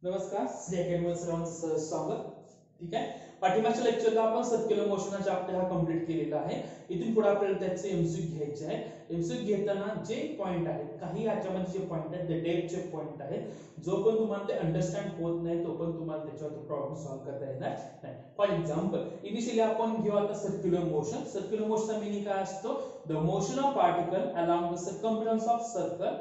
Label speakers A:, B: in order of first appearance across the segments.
A: नमस्कार, श्री अकॅडमी सर्वांचं स्वागत. ठीक आहे. पाठीमागच्या लेक्चरला आपण सर्क्युलर मोशन चॅप्टर हा कंप्लीट केलेला आहे. इथून पुढे आपल्याला त्याचे एमसीक्यू घ्यायचे आहे. एमसीक्यू घेताना जे पॉइंट आहेत, काही याच्यामध्ये जे पॉइंट आहेत ते डेपचे पॉइंट आहेत. जो पण तुम्हाला ते अंडरस्टँड होत नाही तो पण तुम्हाला त्याच्यावर प्रॉब्लेम सॉल्व्ह करता येणार नाही. फॉर एक्झाम्पल, इनिशियली आपण घेऊ आता सर्क्युलर मोशन. सर्क्युलर मोशनचा मीनिंग काय असतो? The motion of particle along the circumference of circle.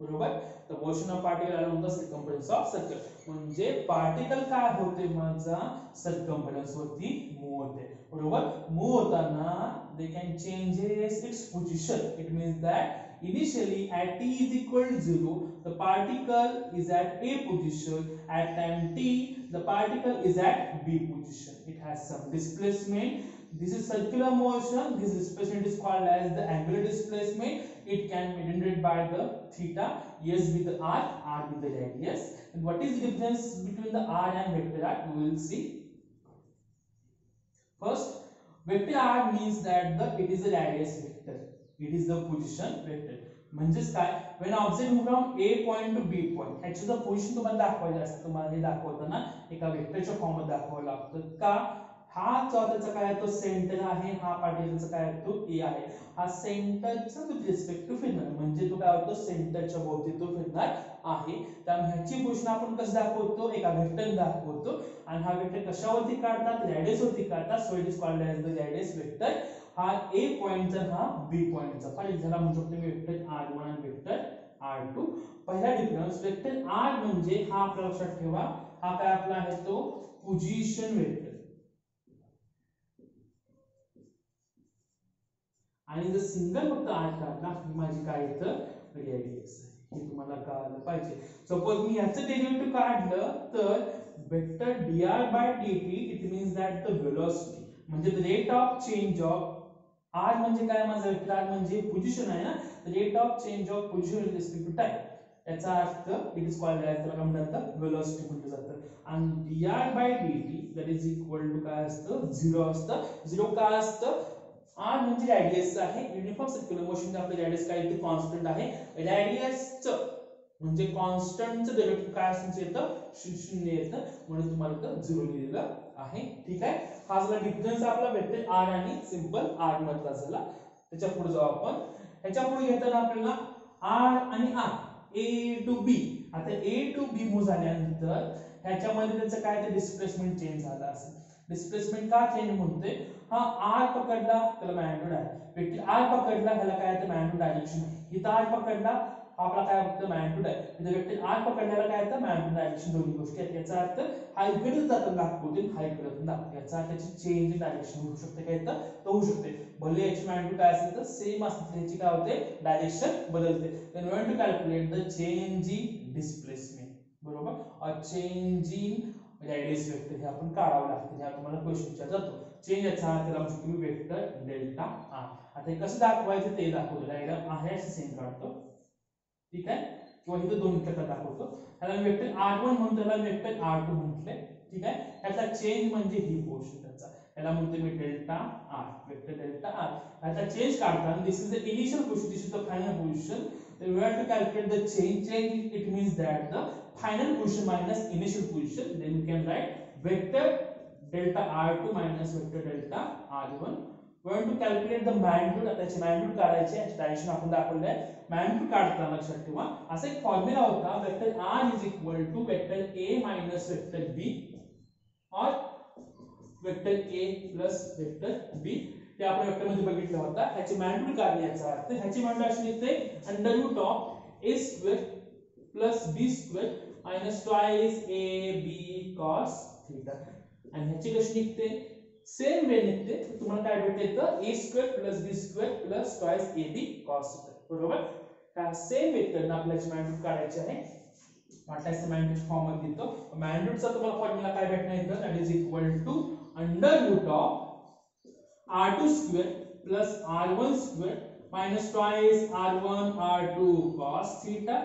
A: बरोबर. The motion of particle along the circumference of circle म्हणजे पार्टिकल काय होते, माझा सर्कम्फरन्स वरती मूव्ह होते. बरोबर. मूव्ह होताना they can changes it's position. It means that initially at t is equal to 0 the particle is at a position. At time t the particle is at b position. It has some displacement. This is circular motion. This displacement is called as the angular displacement. It can be denoted by the theta, s with the r with the radius. And what is the difference between the r and vector r? We will see. First, vector r means that it is a radius vector. It is the position vector. म्हणजेच काय, when object move from a point to b point, ह्याचं जर position तुम्हाला दाखवायचं असतं, तुम्हाला हे दाखवताना एका वेक्टरच्या फॉर्म मध्ये दाखवावं लागतं. का? हा जो त्याचा काय तो सेंटर आहे, हा पार्टिकलचा काय तो ए आहे. हा सेंटरचा विथ रिस्पेक्ट टू फिरणार, म्हणजे तो काय होतो सेंटरच्या भोवती तो फिरणार आहे. त्यामुळे ह्याची पोझिशन आपण कसं दाखवतो, एका वेक्टर दाखवतो. आणि हा वेक्टर कशावरती काढतात, रॅडियस वरती काढतात. So it is called as the radius vector. हा ए पॉइंटचा, हा बी पॉइंटचा. फॉर एक्झाम्पल म्हणू शकतो मी वेक्टर r1 आणि वेक्टर r2. पहिला डिफरन्स, वेक्टर r म्हणजे हा आपल्या लक्षात ठेवा, हा काय आपला आहे तो पोझिशन वेक्टर. आणि जर सिंगल फक्त r काढला, ही माझी काय येतं रेडियस आहे. हे तुम्हाला कळालं पाहिजे. सपोज मी याचं डेरिव्हेटिव्ह काढलं तर vector dr by dt, it means that the velocity म्हणजे the rate of change of r म्हणजे काय, माझा वेक्टर r म्हणजे पोझिशन आहे ना, rate of change of position with respect to time. याचा अर्थ इट इज कॉल्ड एज, त्याला म्हणतात वेलोसिटी म्हटलं जातं. आणि dr by dt that is equal to काय असतं, 0 असतं. 0 का असतं? r म्हणजे रॅडियस आहे. युनिफॉर्म सर्क्युलर मोशन आपले रॅडियस काय इथे कॉन्स्टंट आहे. रॅडियसचं म्हणजे कॉन्स्टंटचं डेरिव्हेटिव्ह काय असतं येतं, 0 येतं. म्हणून तुम्हाला इथं 0 लिहिलेलं आहे. ठीक आहे. हा झाला डिफरन्स आपला वेक्टर r आणि सिंपल r मधला झाला. त्याच्या पुढे जाऊ आपण. ह्याच्या पुढे घेताना आपल्याला r आणि r a टू b. आता a टू b मूव्ह झाल्यानंतर ह्याच्यामध्ये त्याचं काय ते डिस्प्लेसमेंट चेंज झाला असेल. डिस्प्लेसमेंट का चेंज होते, हा r पकडला त्याला मॅग्निट्यूड आहे, वेक्टर r पकडला ह्याला काय आहे मॅग्निट्यूड डायरेक्शन आहे. इथं r पकडला आपला काय होतं मॅग्निट्यूड आहे, इथे वेक्टर r पकडल्याला काय येतं मॅग्निट्यूड डायरेक्शन. दोन्ही गोष्टी आहेत. याचा अर्थ हा इकडे जाताना दाखवते, हा इकडे जाताना दाखवते. याचा अर्थ त्याची चेंज इन डायरेक्शन होऊ शकते. काय येतं तर होऊ शकते. भले याची मॅग्निट्यूड काय असेल तर सेम असते, त्याची काय होते डायरेक्शन बदलते. Then we want to calculate the change in displacement. बरोबर. और चेंज इन रॅडियस वेक्टर हे आपण काढावं लागतं. हे तुम्हाला क्वेश्चन विचारला जातो. चेंज याचा अर्थ त्याला म्हणतो तुम्ही वेक्टर डेल्टा r. आता हे कसं दाखवायचं ते दाखवतो. डायग्राम आहे असे सेम काढतो. ठीक आहे. किंवा इथे दोन प्रकार दाखवतो. ह्याला वेक्टर r1 म्हणतो, त्याला वेक्टर r2 म्हटले. ठीक आहे. ह्याचा चेंज म्हणजे ही पोझिशन त्याचा, याला म्हणतो मी delta r, vector delta r. ह्याचा चेंज काढताना this is the initial position, this is the final position. then we have to calculate the change. It means that the final position minus initial position. Then we can write vector delta r2 minus vector delta r1. We want to calculate the magnitude. आता याची magnitude काढायची आहे. Direction आपण दाखवलं आहे. Magnitude काढताना लक्षात ठेवा असा एक फॉर्म्युला होता, vector r is equal to vector a minus vector b और vector a plus vector b. ते आपण वेक्टर मध्ये बघितलं होता. ह्याची मॅग्निट्यूड काढण्याचा अर्थ, ह्याची मॅग्निट्यूड अशी निघते under root of a square plus b square minus twice ab cos theta. आणि ह्याची कशी निघते, सेम वे निघते. तुम्हाला काय भेटते तर a square plus b square plus twice ab cos theta. बरोबर. हा सेम वेक्टरना आपल्याला मॅग्निट्यूड काढायचे आहे. वाटल्यास मॅग्निट्यूड फॉर्म मध्ये येतो. मॅग्निट्यूडचा तुम्हाला फॉर्म्युला काय भेटणार इथं, that is equal to under root of r2 square plus r1 square minus twice r1 r2 cos theta,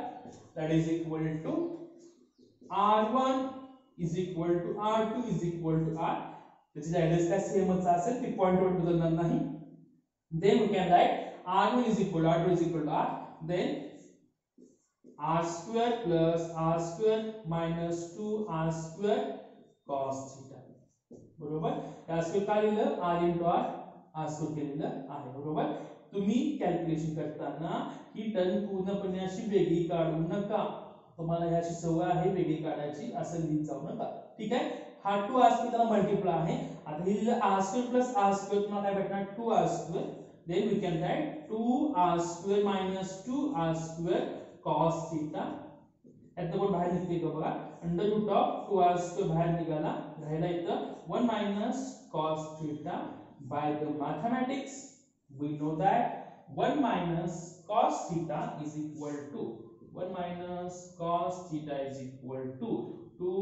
A: that is equal to r1 is equal to r2 is equal to r. त्याची radius काय सेमच असेल, ती point वर बदलणार नाही. then we can write r1 is equal to r2 is equal to r. then r square plus r square minus 2r square cos theta. बरोबर. r square काय लिहिलं r into r square केलेलं आहे. बरोबर. तुम्ही कॅल्क्युलेशन करताना ही term पूर्णपणे अशी वेगळी काढू नका. तुम्हाला ह्याची सवय आहे वेगळी काढायची, असं लिहित जाऊ नका. ठीक आहे. हा 2r square त्याला मल्टिप्लाय आहे. आता हे लिहिलं r square plus r square तुम्हाला काय भेटणार 2r square. Then we can write 2r square minus 2r square cos theta. यातनं पण बाहेर निघते का बघा. Under root of 2r square बाहेर निघाला. राहिला इथं 1 minus cos theta. By the mathematics we know that 1 minus cos theta is equal to 1 minus cos theta is equal to 2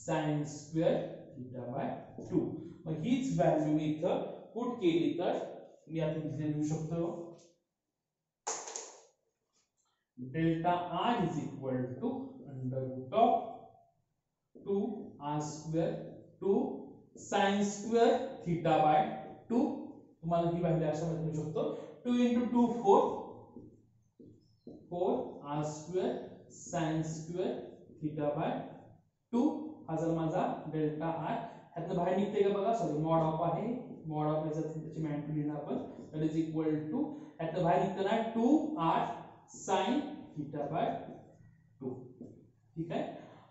A: sin square theta by 2. मग हीच व्हॅल्यू इथं put केली तर मी आता इथे लिहू शकतो delta r is equal to under root of 2r square 2 sin square theta by 2. तुम्हाला ही व्हॅल्यू अशा मध्ये लिहू शकतो 2 into 2 4 r square sin square theta by 2. हा जर माझा डेल्टा r. ह्यातनं बाहेर निघते का बघा. सॉरी मॉड ऑफ आहे. मॉड ऑफ याचा त्याची मॅग्निट्यूड लिहिणार आपण. दॅट इज इक्वल टू ह्यातनं बाहेर निघतं ना 2r sin theta by 2. ठीक आहे.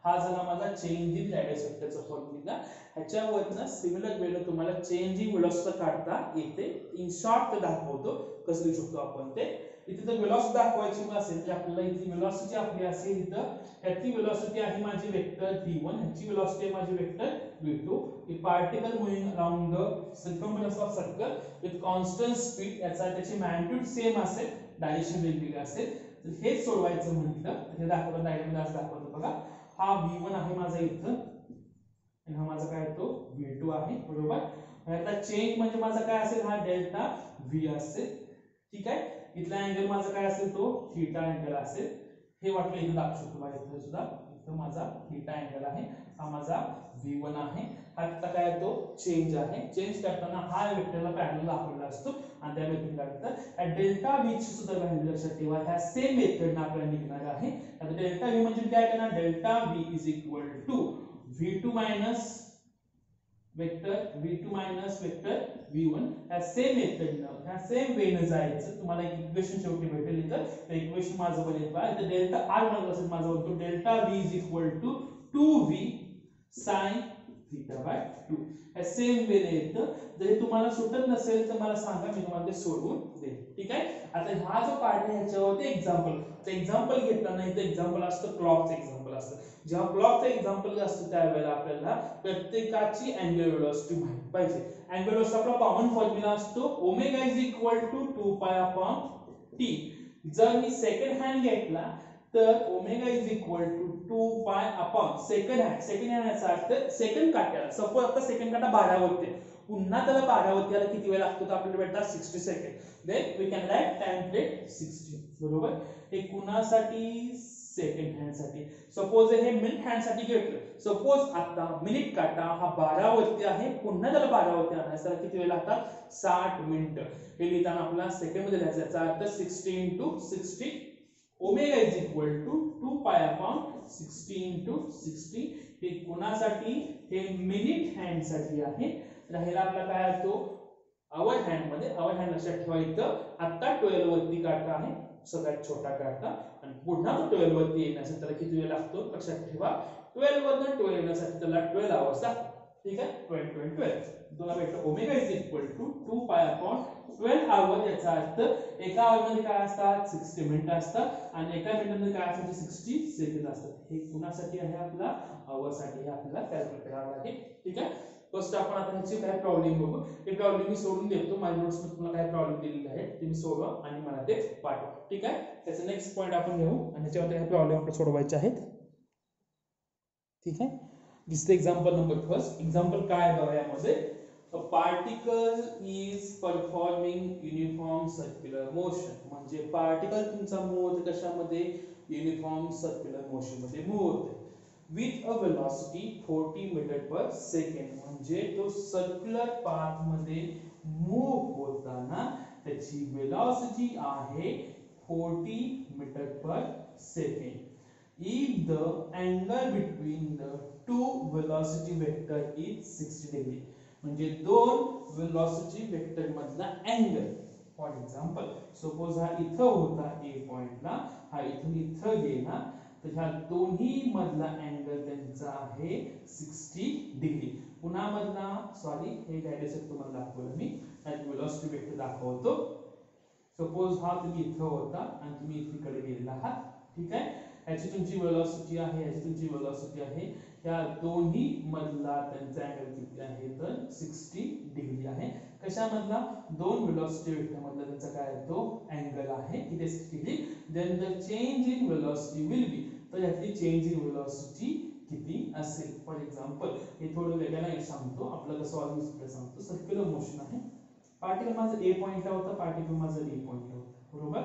A: हा झाला माझा चेंज इन रॅडियस वेक्टरचा फॉर्म्युला. ह्याच्यावरनं सिमिलर वेने तुम्हाला चेंज इन व्हेलॉसिटी काढता येते. इन शॉर्ट ते दाखवतो कसं लिहू शकतो आपण ते. इथे जर व्हेलॉसिटी दाखवायची असेल तर आपल्याला इथे व्हेलॉसिटी आपली असेल इथं ह्याची व्हेलॉसिटी आहे माझी वेक्टर v1, ह्याची व्हेलॉसिटी आहे माझी vector v2. A particle moving around the circumference of circle with constant speed. याचा त्याची मॅग्निट्यूड सेम असेल, डायरेक्शन वेगवेगळी असेल. तर हेच सोडवायचं म्हटलं तर हे दाखवतो डायग्राम मध्ये दाखवतो बघा. हा v1 आहे माझा इथं आणि हा माझा काय तो v2 आहे. बरोबर. यातला चेंज म्हणजे माझा काय असेल हा डेल्टा v असेल. ठीक आहे. इथला अँगल माझा काय असेल तो थीटा अँगल असेल. हे वाटलं इथं दाखवू शकतो बघा. इथं सुद्धा इथं माझा थीटा अँगल आहे. हा माझा v1 आहे. हा आता काय तो चेंज आहे. चेंज करताना हा वेक्टरला पॅरलल दाखवलेला असतो आणि त्या मेथडला डेल्टा v ची सुद्धा व्हॅल्यू लक्षात ठेवा. ह्या सेम मेथडने आपल्याला निघणार आहे. आता डेल्टा v म्हणजे काय करणार delta v is equal to v2 minus vector v2 minus vector v1. ह्या सेम मेथडनं ह्या सेम वेने जायचं. तुम्हाला एक इक्वेशन शेवटी भेटेल. इथं ते इक्वेशन माझं बनेल पहा. इथं डेल्टा r म्हणजे असेल माझं होतो delta v is equal to 2v sin theta by 2. ह्या सेम वेने येतं. जर तुम्हाला सुटत नसेल तर मला सांगा, मी तुम्हाला ते सोडवून देईन. ठीक आहे. आता हा जो पार्ट आहे ह्याच्यावरती एक्झाम्पल घेतला नाही तर एक्झाम्पल असतं क्लॉकचं एक्झाम्पल असतं. जेव्हा क्लॉकचं एक्झाम्पल असतं त्यावेळेला आपल्याला प्रत्येकाची अँगुलर व्हेलॉसिटी माहिती पाहिजे. अँगुलर व्हेलॉसिटी आपला कॉमन फॉर्म्युला असतो omega is equal to 2 pi upon t. जर मी सेकंड हँड घेतला तर omega is equal to 2 pi upon second hand याचा अर्थ सेकंड काट्याला. सपोज आता सेकंड काटा 12 वरती पुन्हा त्याला 12 वरती याला किती वेळ लागतो तर आपल्याला भेटतात 60 second. Then we can write time period 60. बरोबर. हे कुणासाठी सेकंड हँड साठी. सपोज हे मिनिट हँड साठी घेतलं. सपोज आता मिनिट काटा हा 12 वरती आहे, पुन्हा त्याला 12 वरती आणायचं त्याला किती वेळ लागतात 60 मिनिटं. हे लिहिताना आपल्याला सेकंड मध्ये लिहायचं. याचा अर्थ 60 into 60 omega is equal to 2 pi upon 60 into 60. हे कोणासाठी हे मिनिट हँड साठी आहे. राहिला आपला काय असतो आवर हँड मध्ये. आवर हँड लक्षात ठेवायचं. आता 12 वरती काटा आहे सगळ्यात छोटा काटा आणि पुन्हा तो 12 वरती येण्यासाठी त्याला किती वेळ लागतो लक्षात ठेवा. 12 वरनं 12 येण्यासाठी त्याला 12 आवर्स लागतात. ठीक आहे. 12 तुला भेटतं omega is equal to 2 pi upon 12 आवर. याचा अर्थ एका आवर मध्ये काय असतात 60 मिनिटं असतात आणि एका मिनिटामध्ये काय असतात 60 सेकंद असतात. हे कुणासाठी आहे आपला आवर साठी. हे आपल्याला कॅल्क्युलेट करावं लागेल. ठीक आहे. फर्स्ट आपण आता ह्याची काय प्रॉब्लेम बघू. हे प्रॉब्लेम मी सोडून देतो. माझ्या नोट्स मध्ये तुम्हाला काय प्रॉब्लेम दिलेले आहेत ते मी सोडवा आणि मला ते पाठवा. ठीक आहे. त्याचं नेक्स्ट पॉइंट आपण घेऊ आणि ह्याच्यावर हे प्रॉब्लेम आपल्याला सोडवायचे आहेत. ठीक आहे. This is example number first. Example काय बघा यामध्ये a particle is performing uniform circular motion. म्हणजे पार्टिकल तुमचा मूव्ह होते कशामध्ये युनिफॉर्म सर्क्युलर मोशन मध्ये मूव्ह होते with a velocity 40 metre per second. म्हणजे तो सर्क्युलर पाथ मध्ये मूव्ह होताना त्याची वेलोसिटी आहे 40 metre per second. If the angle between the two velocity vector is 60 degree, म्हणजे दोन velocity vector मधला angle. फॉर एक्झाम्पल सपोज हा इथं होता ए पॉइंटला, हा इथून इथं गेला, तर ह्या दोन्ही मधला अँगल त्यांचा आहे 60 डिग्री. पुन्हा मधला सॉरी हे डायरेक्ट तुम्हाला दाखवलं मी, वेलोसिटी वेक्टर दाखवतो. सपोज हा तुम्ही इथं होता आणि तुम्ही इकडे गेलेला आहात, ठीक आहे. याची तुमची वेलोसिटी आहे, याची तुमची वेलोसिटी आहे, या दोन्ही मधला त्यांचा अँगल किती आहे तर 60 डिग्री आहे. कशामधला दोन वेलोसिटी वेक्टर मधला त्यांचा काय तो अँगल आहे किती 60 degree. Then the change in velocity will be, तर यातली चेंज इन वेलोसिटी किती असेल. फॉर एक्झाम्पल हे थोडं वेगळं सांगतो, आपलं कसं ऑलमोस्ट सांगतो. सर्क्युलर मोशन आहे, पार्टिकल माझं ए पॉइंटला होता, पार्टिकल माझं बी पॉइंटला होता, बरोबर.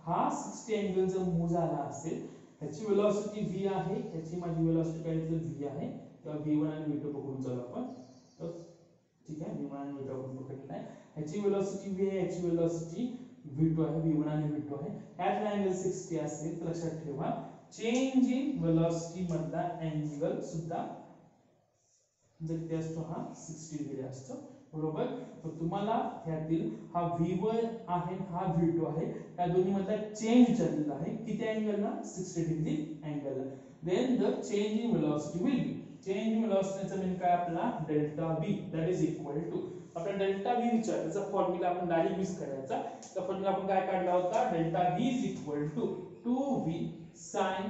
A: हा 60 अँगल जर मूव झाला असेल, ह्याची वेलोसिटी v आहे, ह्याची माझी वेलोसिटी काय तर v आहे, तर v1 आणि v2 पकडून चालू आपण. तर ठीक आहे, v1 आणि v2 आपण पकडलेला आहे. ह्याची वेलोसिटी v आहे, ह्याची वेलोसिटी v2 आहे, v1 आणि v2 आहे. ह्यातला अँगल 60 असेल तर लक्षात ठेवा चेंज इन वेलोसिटी मधला अँगल सुद्धा जर किती असतो हा 60 डिग्री असतो, बरोबर. तर तुम्हाला ह्यातील हा v1 आहे, हा v2 आहे, या दोन्ही मधला चेंज विचारलेला आहे किती अँगलला 60 डिग्री अँगलला. Then the change in velocity will be, change in वेलोसिटीचा मीन काय आपला delta v, that is equal to आपण डेल्टा v विचार, त्याचा फॉर्म्युला आपण डायरेक्ट यूज करायचा. त्या फॉर्म्युला आपण काय काढला होता, delta v is equal to 2v sin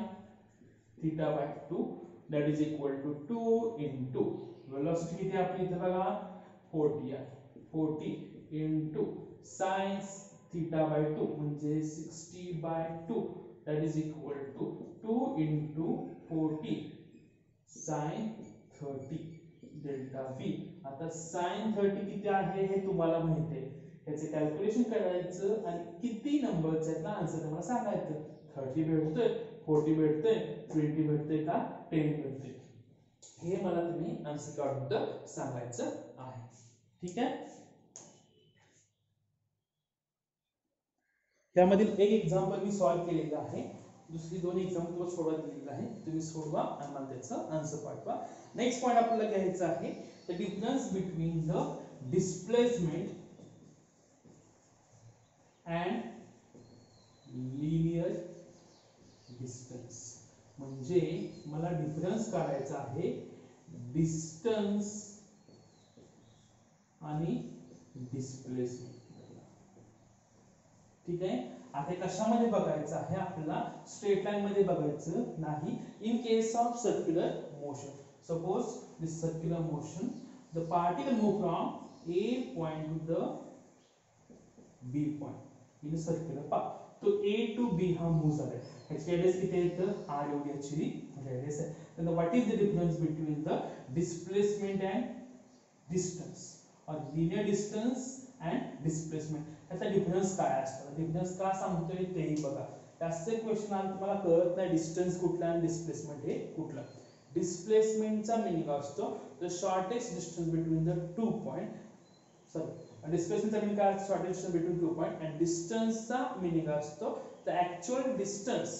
A: θ/2 that is equal to 2 into velocity किती आपली इथे बघा 40 आहे, 40 into sin θ/2 म्हणजे 60/2 that is equal to 2 into 40 sin 30 delta v. आता sin 30 किती आहे हे तुम्हाला माहिती आहे, याचे कॅल्क्युलेशन करायचं आणि किती नंबरचा यातला आन्सर तुम्हाला सांगायचं. 30 भेटतोय, 40 भेटतोय, 20 भेटतोय का 10 भेटतोय, हे मला तुम्ही आन्सर काढून सांगायचं आहे, ठीक आहे. यामधील एक एक्झाम्पल मी सॉल्व केलेलं आहे, दुसरी दोन एक्झाम्पल तुम्हाला सोडवत दिलेलं आहे, तुम्ही सोडवा आणि मला त्याचं आन्सर पाठवा. नेक्स्ट पॉइंट आपल्याला घ्यायचा आहे the difference between the displacement and linear distance. म्हणजे मला डिफरन्स काढायचा आहे डिस्टन्स आणि डिस्प्लेसमेंट, ठीक आहे. आता कशामध्ये बघायचं आहे आपल्याला, स्ट्रेट लाईन मध्ये बघायचं नाही. In case of circular motion, suppose this circular motion, the particle move from A point to the B point in circular path. तो ए टू बी हा मूव झालाय, ह्याची रेडियस किती आहे तर r एवढी ऍक्च्युअली रेडियस आहे. then what is the difference between the displacement and distance or linear distance and displacement, याचा डिफरन्स काय असतो, डिफरन्स का सांगतोय तेही बघा. जास्त क्वेश्चन आला तुम्हाला कळत नाही डिस्टन्स कुठला आणि डिस्प्लेसमेंट हे कुठला. डिस्प्लेसमेंटचा मीनिंग असतो the shortest distance between the two point, sorry डिस्प्लेसमेंटचा मीनिंग काय असतो shortest distance between two point, आणि डिस्टन्सचा मीनिंग असतो द ऍक्च्युअल डिस्टन्स,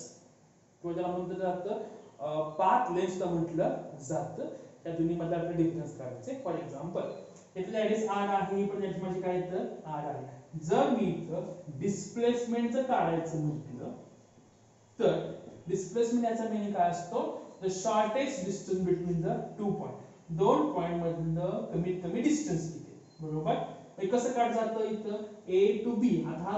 A: किंवा त्याला म्हटलं जातं पाथ लेंथ म्हटलं जातं. त्या दोन्ही मध्ये आपल्याला डिफरन्स काढायचे. फॉर एक्झाम्पल इथली ऍड्रेस r आहे, पण याची माझी काय तर r आहे. जर मी इथं डिस्प्लेसमेंटचं काढायचं म्हटलं तर डिस्प्लेसमेंट याचा मीनिंग काय असतो the shortest distance between the two point, दोन पॉइंट मधलं कमीत कमी डिस्टन्स किती, बरोबर. हे कसं काढ जातं इथं a टू b, आता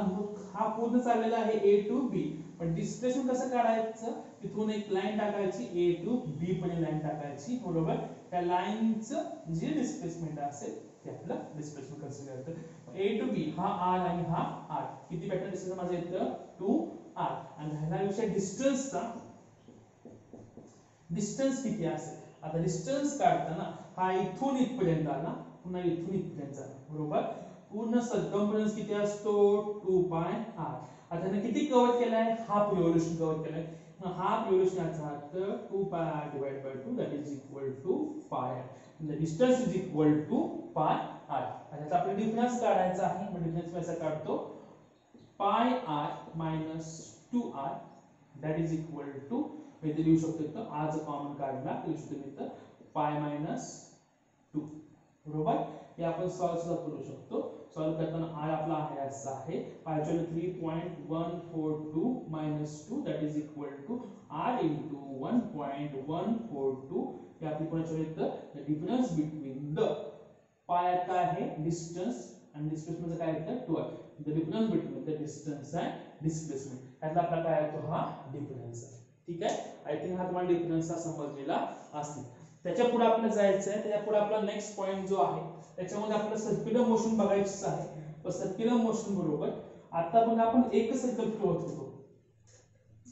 A: हा पूर्ण चाललेला आहे a टू b, पण डिस्प्लेसमेंट कसं काढायचं, तिथून एक लाईन टाकायची a टू b पण लाईन टाकायची, बरोबर. त्या लाईनचं जे डिस्प्लेसमेंट असेल ते आपलं डिस्प्लेसमेंट कन्सिडर करतं. a टू b हा r आणि हा r, किती पॅटर्न डिस्टन्स माझं येतं 2r, आणि ह्याला विषय डिस्टन्सचा, डिस्टन्स किती असेल. आता डिस्टन्स काढताना हा इथून इथपर्यंत आला, पुन्हा इथून इथपर्यंत आला, बरोबर. पूर्ण सर्कम्फरन्स किती असतो 2πr. आता ने किती कव्हर केलाय, हाफ रिव्होल्यूशन कव्हर केलाय. हाफ रिव्होल्यूशन याचा अर्थ 2πr divided by 2 that is equal to πr. The distance is equal to πr. आता आपल्याला डिफरन्स काढायचा आहे, मग डिफरन्स कसा काढतो πr - 2r that is equal to इथे लिहू शकतो इथं r जर कॉमन काढला तर लिहू शकतो इथं पाय मायनस 2 बरोबर. हे आपण सॉल्व सुद्धा करू शकतो. सॉल्व करताना r आपला आहे असा आहे पायच्या 3.142 minus 2 that is equal to r into 1.142. हे आपली कोणाच्या येतं डिफरन्स बिटवीन द पाय काय आहे डिस्टन्स आणि डिस्प्लेसमेंट काय येतं 2 आहे. The difference between the distance and displacement यातला आपला काय येतो हा डिफरन्स आहे. ठीक आहे. आय थिंक हा तुम्हाला डिफरन्स हा समजलेला असेल. त्याच्या पुढे आपल्याला जायचं आहे. त्याच्या पुढे आपला नेक्स्ट पॉइंट जो आहे त्याच्यामध्ये आपल्याला सर्क्युलर मोशन बघायचं आहे. तर सर्क्युलर मोशन बरोबर आता पण आपण एक सर्कल फिरवत होतो.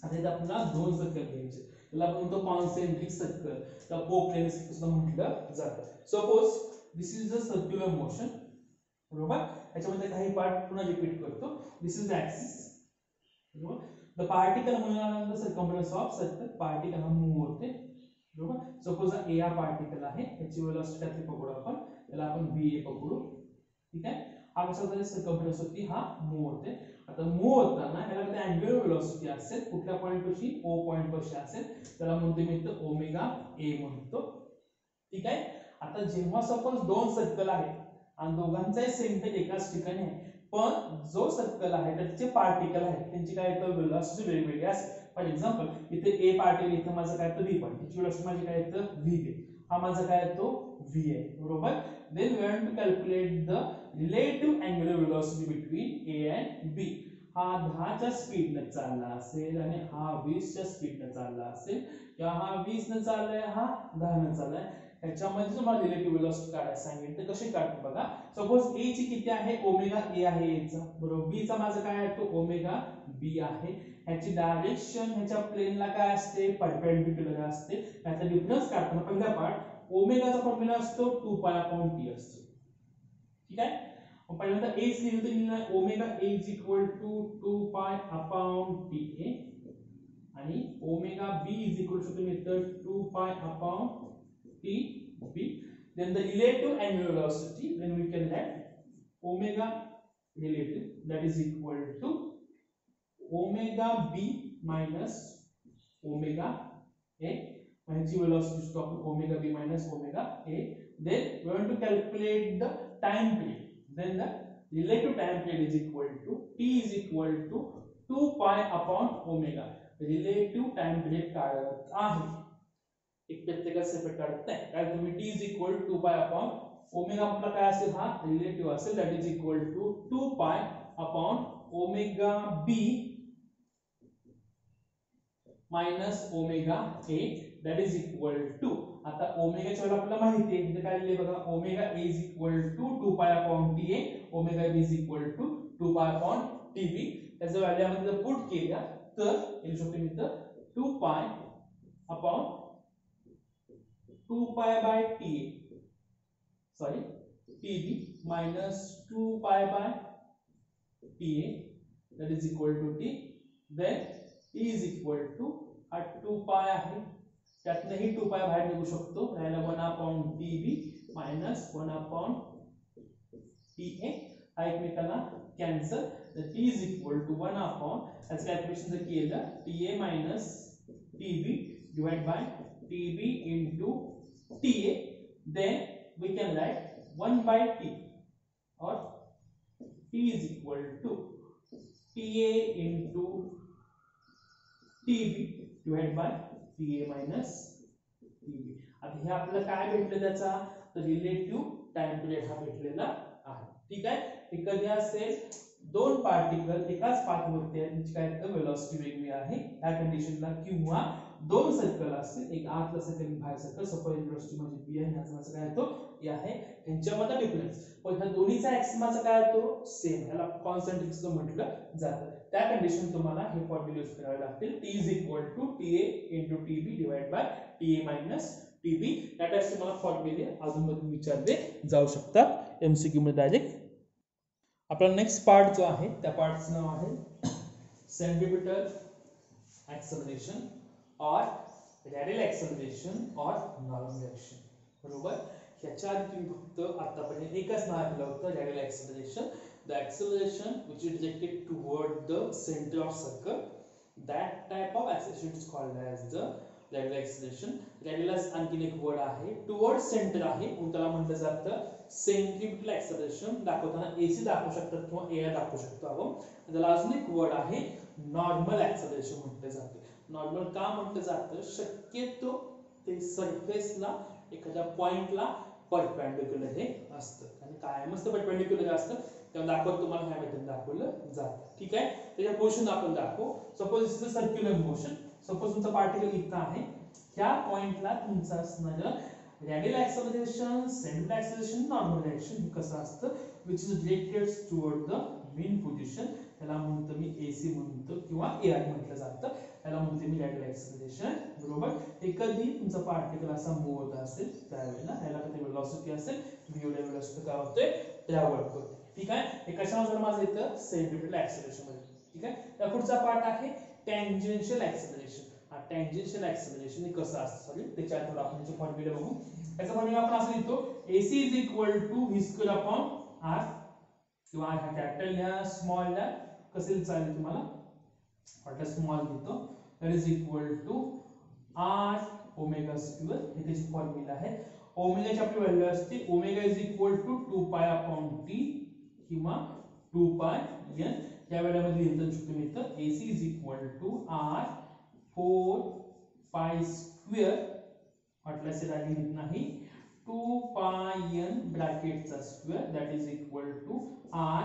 A: आता इथे आपल्याला दोन सर्कल घ्यायचे. त्याला आपण म्हणतो कॉन्सेंट्रिक सर्कल किंवा कोप्लेनर सर्कल सुद्धा म्हटलं जातं. Suppose this is the circular motion बरोबर. याच्यामध्ये काही पार्ट पुन्हा रिपीट करतो. दिस इज द ऍक्सिस बरोबर. द पार्टिकल म्हणून सर्कम्फरन्स ऑफ सर्कल पार्टिकल हा मूव्ह होते बरोबर. सपोज ए हा पार्टिकल आहे याची वेलोसिटी किती पकडू आपण त्याला आपण va पकडू. ठीक आहे. हा कसा झाला सर्कम्फरन्स होती हा मूव्ह होते. आता मूव्ह होताना याला कधी अँग्युलर वेलोसिटी असेल कुठल्या पॉइंट पाशी ओ पॉइंट पाशी असेल त्याला म्हणतो मी इथं ओमेगा ए म्हणतो. ठीक आहे. आता जेव्हा सपोज दोन सर्कल आहेत आणि दोघांचाही सेंटर एकाच ठिकाणी आहे पण जो सर्कल आहे त्याचे पार्टिकल आहेत त्यांची काय तर वेलोसिटी वेगवेगळी असेल. फॉर एक्झाम्पल इथे ए पार्टिकल इथे माझं काय तर बी पॉइंट त्याची वेलोसिटी माझी काय तर व्ही हा माझा काय तो व्ही आहे बरोबर. Then we have to calculate the relative angular velocity between A and B. हा 10 च्या स्पीडने चालला असेल आणि हा 20 च्या स्पीडने चालला असेल किंवा हा 20 ने चाललाय हा 10 ने चाललाय. याच्यामध्ये तुम्हाला रिलेटिव्ह वेलोसिटी काढायला सांगितलं तर कशी काढतो बघा. सपोज ए ची किती आहे ओमेगा ए आहे याचा बरोबर. बी चा माझा काय आहे तो ओमेगा बी आहे. ह्याची डायरेक्शन ह्याच्या प्लेनला काय असते परपेंडिक्युलर असते. याचा डिफरन्स काढताना पहिला पार्ट ओमेगाचा फॉर्म्युला असतो 2π/t असतो. ठीक आहे. पहिल्यांदा a च लिहिलं omega a is equal to 2π/ta आणि omega b is equal to तुम्ही तर 2π/tb. Then the relative angular velocity then we can write omega relative that is equal to omega b minus omega a. ह्याची velocity असतो आपण omega b minus omega a. Then we want to calculate the time period. Then the relative time period is equal to t is equal to 2π/omega. relative time period काढत आहे. एक प्रत्येका separate काढत नाही कारण तुम्ही t is equal to 2π/omega आपला काय असेल हा रिलेटिव्ह असेल that is equal to 2π/omega b minus omega a that is equal to आता ओमेगा च्या व्हॅल्यू आपल्याला माहिती आहे इथे काय लिहिले बघा omega a is equal to 2π/ta omega b is equal to 2π/tb. त्याचं व्हॅल्यू आपण जर पुट केल्या तर लिहू शकतो मी तर 2π/ta sorry tb minus 2π/ta that is equal to t. then t is equal to 2π आहे त्यातनंही 2π बाहेर निघू शकतो राहिला 1/tb minus 1/ta हा एकमेकाला कॅन्सल. तर t is equal to 1/, याचं कॅल्क्युलेशन जर केलं ta minus tb divided by tb into ta then we can write 1/t or t is equal to ta into tb divided by ta minus tb. आता हे आपल्याला काय भेटलं त्याचा तर रिलेटिव्ह टाइम पिरियड हा भेटलेला आहे. ठीक आहे. हे कधी असेल दोन पार्टिकल एकाच पाथवरती आहेत त्यांची काय तर वेलोसिटी वेगळी आहे या कंडिशनला किंवा दोन सर्कल असतील एक आतला सर्कल बाहेर सर्कल सपोज वेलोसिटी म्हणजे b आहे ह्याचा माझा काय तो a आहे त्यांच्यामध्ये डिफरन्स पण ह्या दोन्हीचा एक्सिमाचा काय तो सेम याला कॉन्सेंट्रिक म्हटलं जातं. त्या कंडिशन तुम्हाला हे फॉर्म्युला यूज करावे लागतील t is equal to ta into tb divided by ta minus tb. या टाइपचे तुम्हाला फॉर्म्युले अजून मध्ये विचारले जाऊ शकतात एमसीक्यू मध्ये डायरेक्ट. आपला नेक्स्ट पार्ट जो आहे त्या पार्टचं नाव आहे सेंट्रिपिटल एक्सेलरेशन और रॅडियल एक्सेलरेशन और नॉर्मल रिएक्शन बरोबर. ह्याच्या आधी तुम्ही फक्त आतापर्यंत एकच नाव ऐकलं होतं radial acceleration. The acceleration which is directed toward the center of circle That type of acceleration is called as the radial acceleration. रॅडियलस आणखीन एक वर्ड आहे, टुवर्ड्स सेंटर आहे, त्याला म्हटलं जातं सेंट्रिपिटल ऍक्सेलरेशन. दाखवताना एसी दाखवू शकतात किंवा एआर दाखवू शकतो आपण. त्याला अजून एक वर्ड आहे नॉर्मल ऍक्सेलरेशन म्हटलं जातं. नॉर्मल का म्हटलं जातं, शक्यतो ते सरफेसला एखाद्या पॉइंटला परपेंडिक्युलर हे असतं आणि कायमच ते परपेंडिक्युलर असतं. तेव्हा दाखवत तुम्हाला ह्या मेथड दाखवलं जातं. ठीक आहे, त्याच्या पोझिशन आपण दाखवू. Suppose this is circular motion. Suppose तुमचा पार्टिकल इथं आहे, ह्या पॉइंटला तुमचं असणारं radial acceleration, centripetal acceleration, normal acceleration कसं असतं, which is directed toward the main position. त्याला म्हणतो मी एसी म्हणतो किंवा एआर म्हटलं जातं. त्याला म्हणते मी रॅडियल ऍक्सेलरेशन. बरोबर, हे कधी तुमचा पार्टिकल असा मूव्ह होत असेल त्यावेळेला याला कधी वेलोसिटी असेल, एवढ्या वेलोसिटी काय होते त्यावर होते. ठीक आहे, हे कशावर माझं इथं सेंट्रिपिटल ऍक्सेलरेशन मध्ये. ठीक आहे, त्या पुढचा पार्ट आहे टँजेन्शियल ऍक्सेलरेशन. टँजेन्शियल ऍक्सेलरेशन हे कसं असतं, सॉरी त्याच्या आधी आपण याचे फॉर्म्युला बघू. याचा फॉर्म्युला आपण असं लिहितो, AC is equal to v square upon r, किंवा हा कॅपिटल लिहा, स्मॉल लिहा, कसे चालेल तुम्हाला, वाटलं स्मॉल लिहितो. That is equal to r omega square. हे त्याची फॉर्म्युला आहे. ओमेगाची आपली व्हॅल्यू असते, omega is equal to 2 pi upon t किंवा 2 पाय n. या व्हॅल्यूमध्ये लिहितो शकतो मी इथं AC is equal to r 4 pi square, वाटलं असेल आधी लिहित नाही, 2 पाय n ब्रॅकेटचा square, that is equal to r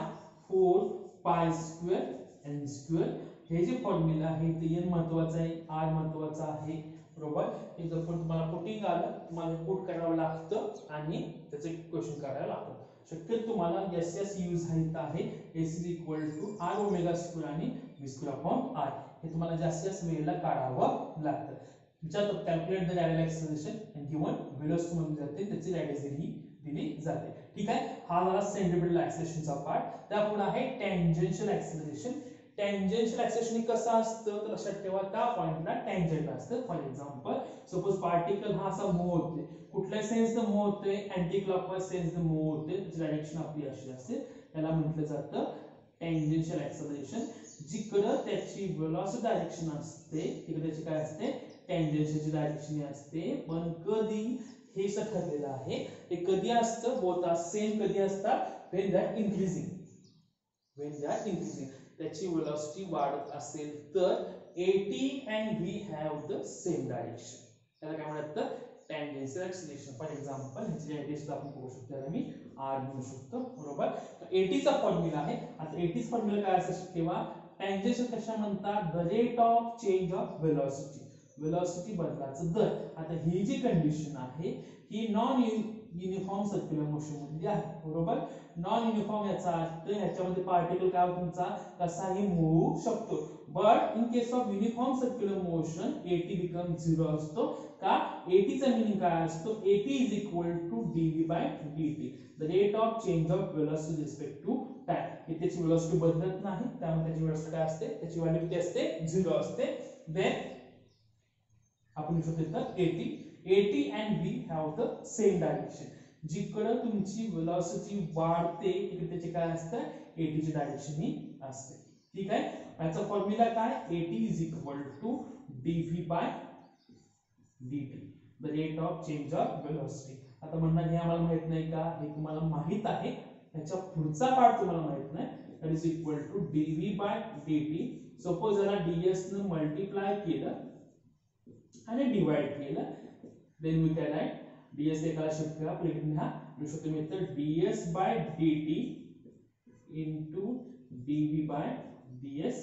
A: 4 pi square n square. हे जे फॉर्म्युला आहे ते n महत्वाचा आहे, r महत्वाचा आहे. बरोबर, हे जर पण तुम्हाला पुटिंग आलं, तुम्हाला पुट करावं लागतं आणि त्याचे क्वेश्चन करायला लागतं. शक्यतो तुम्हाला एस एस यूज आहे, S is equal to R omega square आणि व्ही स्क्वेअर अपॉन आर. हे तुम्हाला जास्त वेळेला काढावं लागतं. विचारतात calculate the radial acceleration and given velocity म्हणून जाते, त्याची रॅडियस दिली जाते. ठीक आहे, हा झाला सेंट्रिपिटल ऍक्सेलरेशनचा पार्ट. त्यापुढे आहे टँजेन्शियल ऍक्सेलरेशन. टँजेन्शियल ऍक्सेलरेशन कसं असतं तर लक्षात ठेवा, त्या पॉइंटला टँजेंट असतं. फॉर एक्झाम्पल, सपोज पार्टिकल हा असा मूव्ह होतोय, कुठल्या सेन्सने मूव्ह होतोय, अँटी क्लॉकवाईज सेन्सने मूव्ह होतोय, त्याची डायरेक्शन आपली अशी असते. त्याला म्हटलं जातं टँजेन्शियल ऍक्सेलरेशन. जिकडं त्याची वेलोसिटी डायरेक्शन असते तिकडे त्याची काय असते, टँजेन्शियलची डायरेक्शन असते. पण कधी हे ठरलेलं आहे, हे कधी असतं, बोथ आर सेम कधी असतात, व्हेन दॅट इन्क्रीजिंग, त्याची वेलोसिटी वाढत असेल तर AT and V have the same direction. त्याला काय म्हणतात, टँजेन्शियल ऍक्सेलरेशन. फॉर एक्झाम्पल ह्याची रेडियस आपण बघू शकतो, त्याला मी r म्हणू शकतो. बरोबर, तर AT चा फॉर्म्युला आहे. आता AT चा फॉर्म्युला काय असतं तेव्हा, टँजेन्शियल कशा म्हणतात, the rate of change of velocity, velocity बदलाचं दर. आता ही जी कंडिशन आहे ही नॉन युनिफॉर्म सर्क्युलर मोशन मध्ये आहे. बरोबर, नॉन युनिफॉर्म याचा अर्थ ह्याच्यामध्ये पार्टिकल काय तुमचा कसाही मूव्ह शकतो. But in case of uniform circular motion AT become 0 असतो. का, AT चा मीनिंग काय असतो, AT is equal to dv by dt, the rate of change of velocity respect to time. त्याची वेलोसिटी बदलत नाही, त्यामुळे त्याची वेलोसिटी काय असते, त्याची व्हॅल्यू किती असते, 0 असते. देन आपण शोधतो AT and V have the same direction. जिकडं तुमची वेलोसिटी वाढते तिकडे त्याची काय असतं, AT ची डायरेक्शन ही असते. ठीक आहे, याचा फॉर्म्युला काय, AT is equal to dv by dt, the rate of change of velocity. आता म्हणणार हे आम्हाला माहित नाही का, हे तुम्हाला माहित आहे, याच्या पुढचा पार्ट तुम्हाला माहित नाही. That is equal to dv by dt. Suppose याला ds ने मल्टिप्लाय केलं आणि डिवाइड केलं, then we can write ds एकाला शिफ्ट करा, प्लेट लिहा, लिहू शकतो मी तर ds by dt into dv by ds.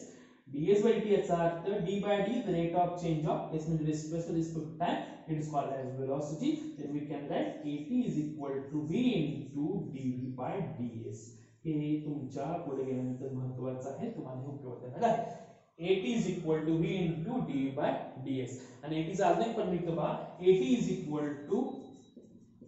A: ds by dt याचा अर्थ d by d, the rate of change of s म्हणजे respect to time, it is called as velocity. Then we can write AT is equal to v into dv by ds. हे तुमच्या पुढे गेल्यानंतर महत्त्वाचं आहे, तुम्हाला हे उपयोग येणार आहे. AT is equal to V into dV by ds. आणि AT चा अजून एक फॉर्म्युला बघा, AT is equal to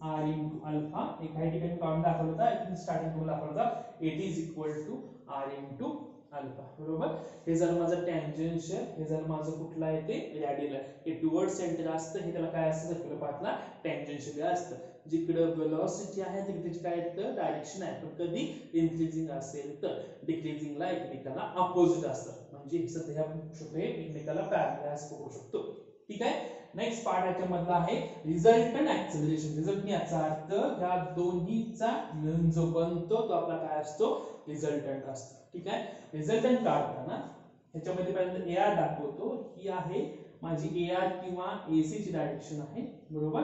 A: R into alpha. एक काही ठिकाणी काढून दाखवलं होतं, आय स्टार्टिंग तुम्हाला दाखवलं होतं, AT is equal to R into alpha. बरोबर, हे जर माझं टँजेन्शियल, हे जर माझं कुठला आहे ते रॅडियल आहे. हे टुवर्ड सेंटर असतं, हे त्याला काय असतं, सर्क्युलर पाथला टँजेन्शियल असतं. जिकडे वेलोसिटी आहे तिकडे त्याची काय येतं, डायरेक्शन आहे. पण कधी इन्क्रीजिंग असेल तर डिक्रीजिंगला एकमेकांना अपोजिट असतं. म्हणजे हे आपण शकतो हे एकमेकाला पॅरलल असं बघू शकतो. ठीक आहे. नेक्स्ट पार्ट याच्यामधला आहे रिझल्टंट ऍक्सेलरेशन. रिझल्ट याचा अर्थ ह्या दोन्हीचा मिळून जो बनतो तो आपला काय असतो रिझल्टंट असतो. ठीक आहे. रिझल्टंट काढताना ह्याच्यामध्ये पहिल्यांदा एआर दाखवतो. ही आहे माझी एआर किंवा एसी ची डायरेक्शन आहे बरोबर.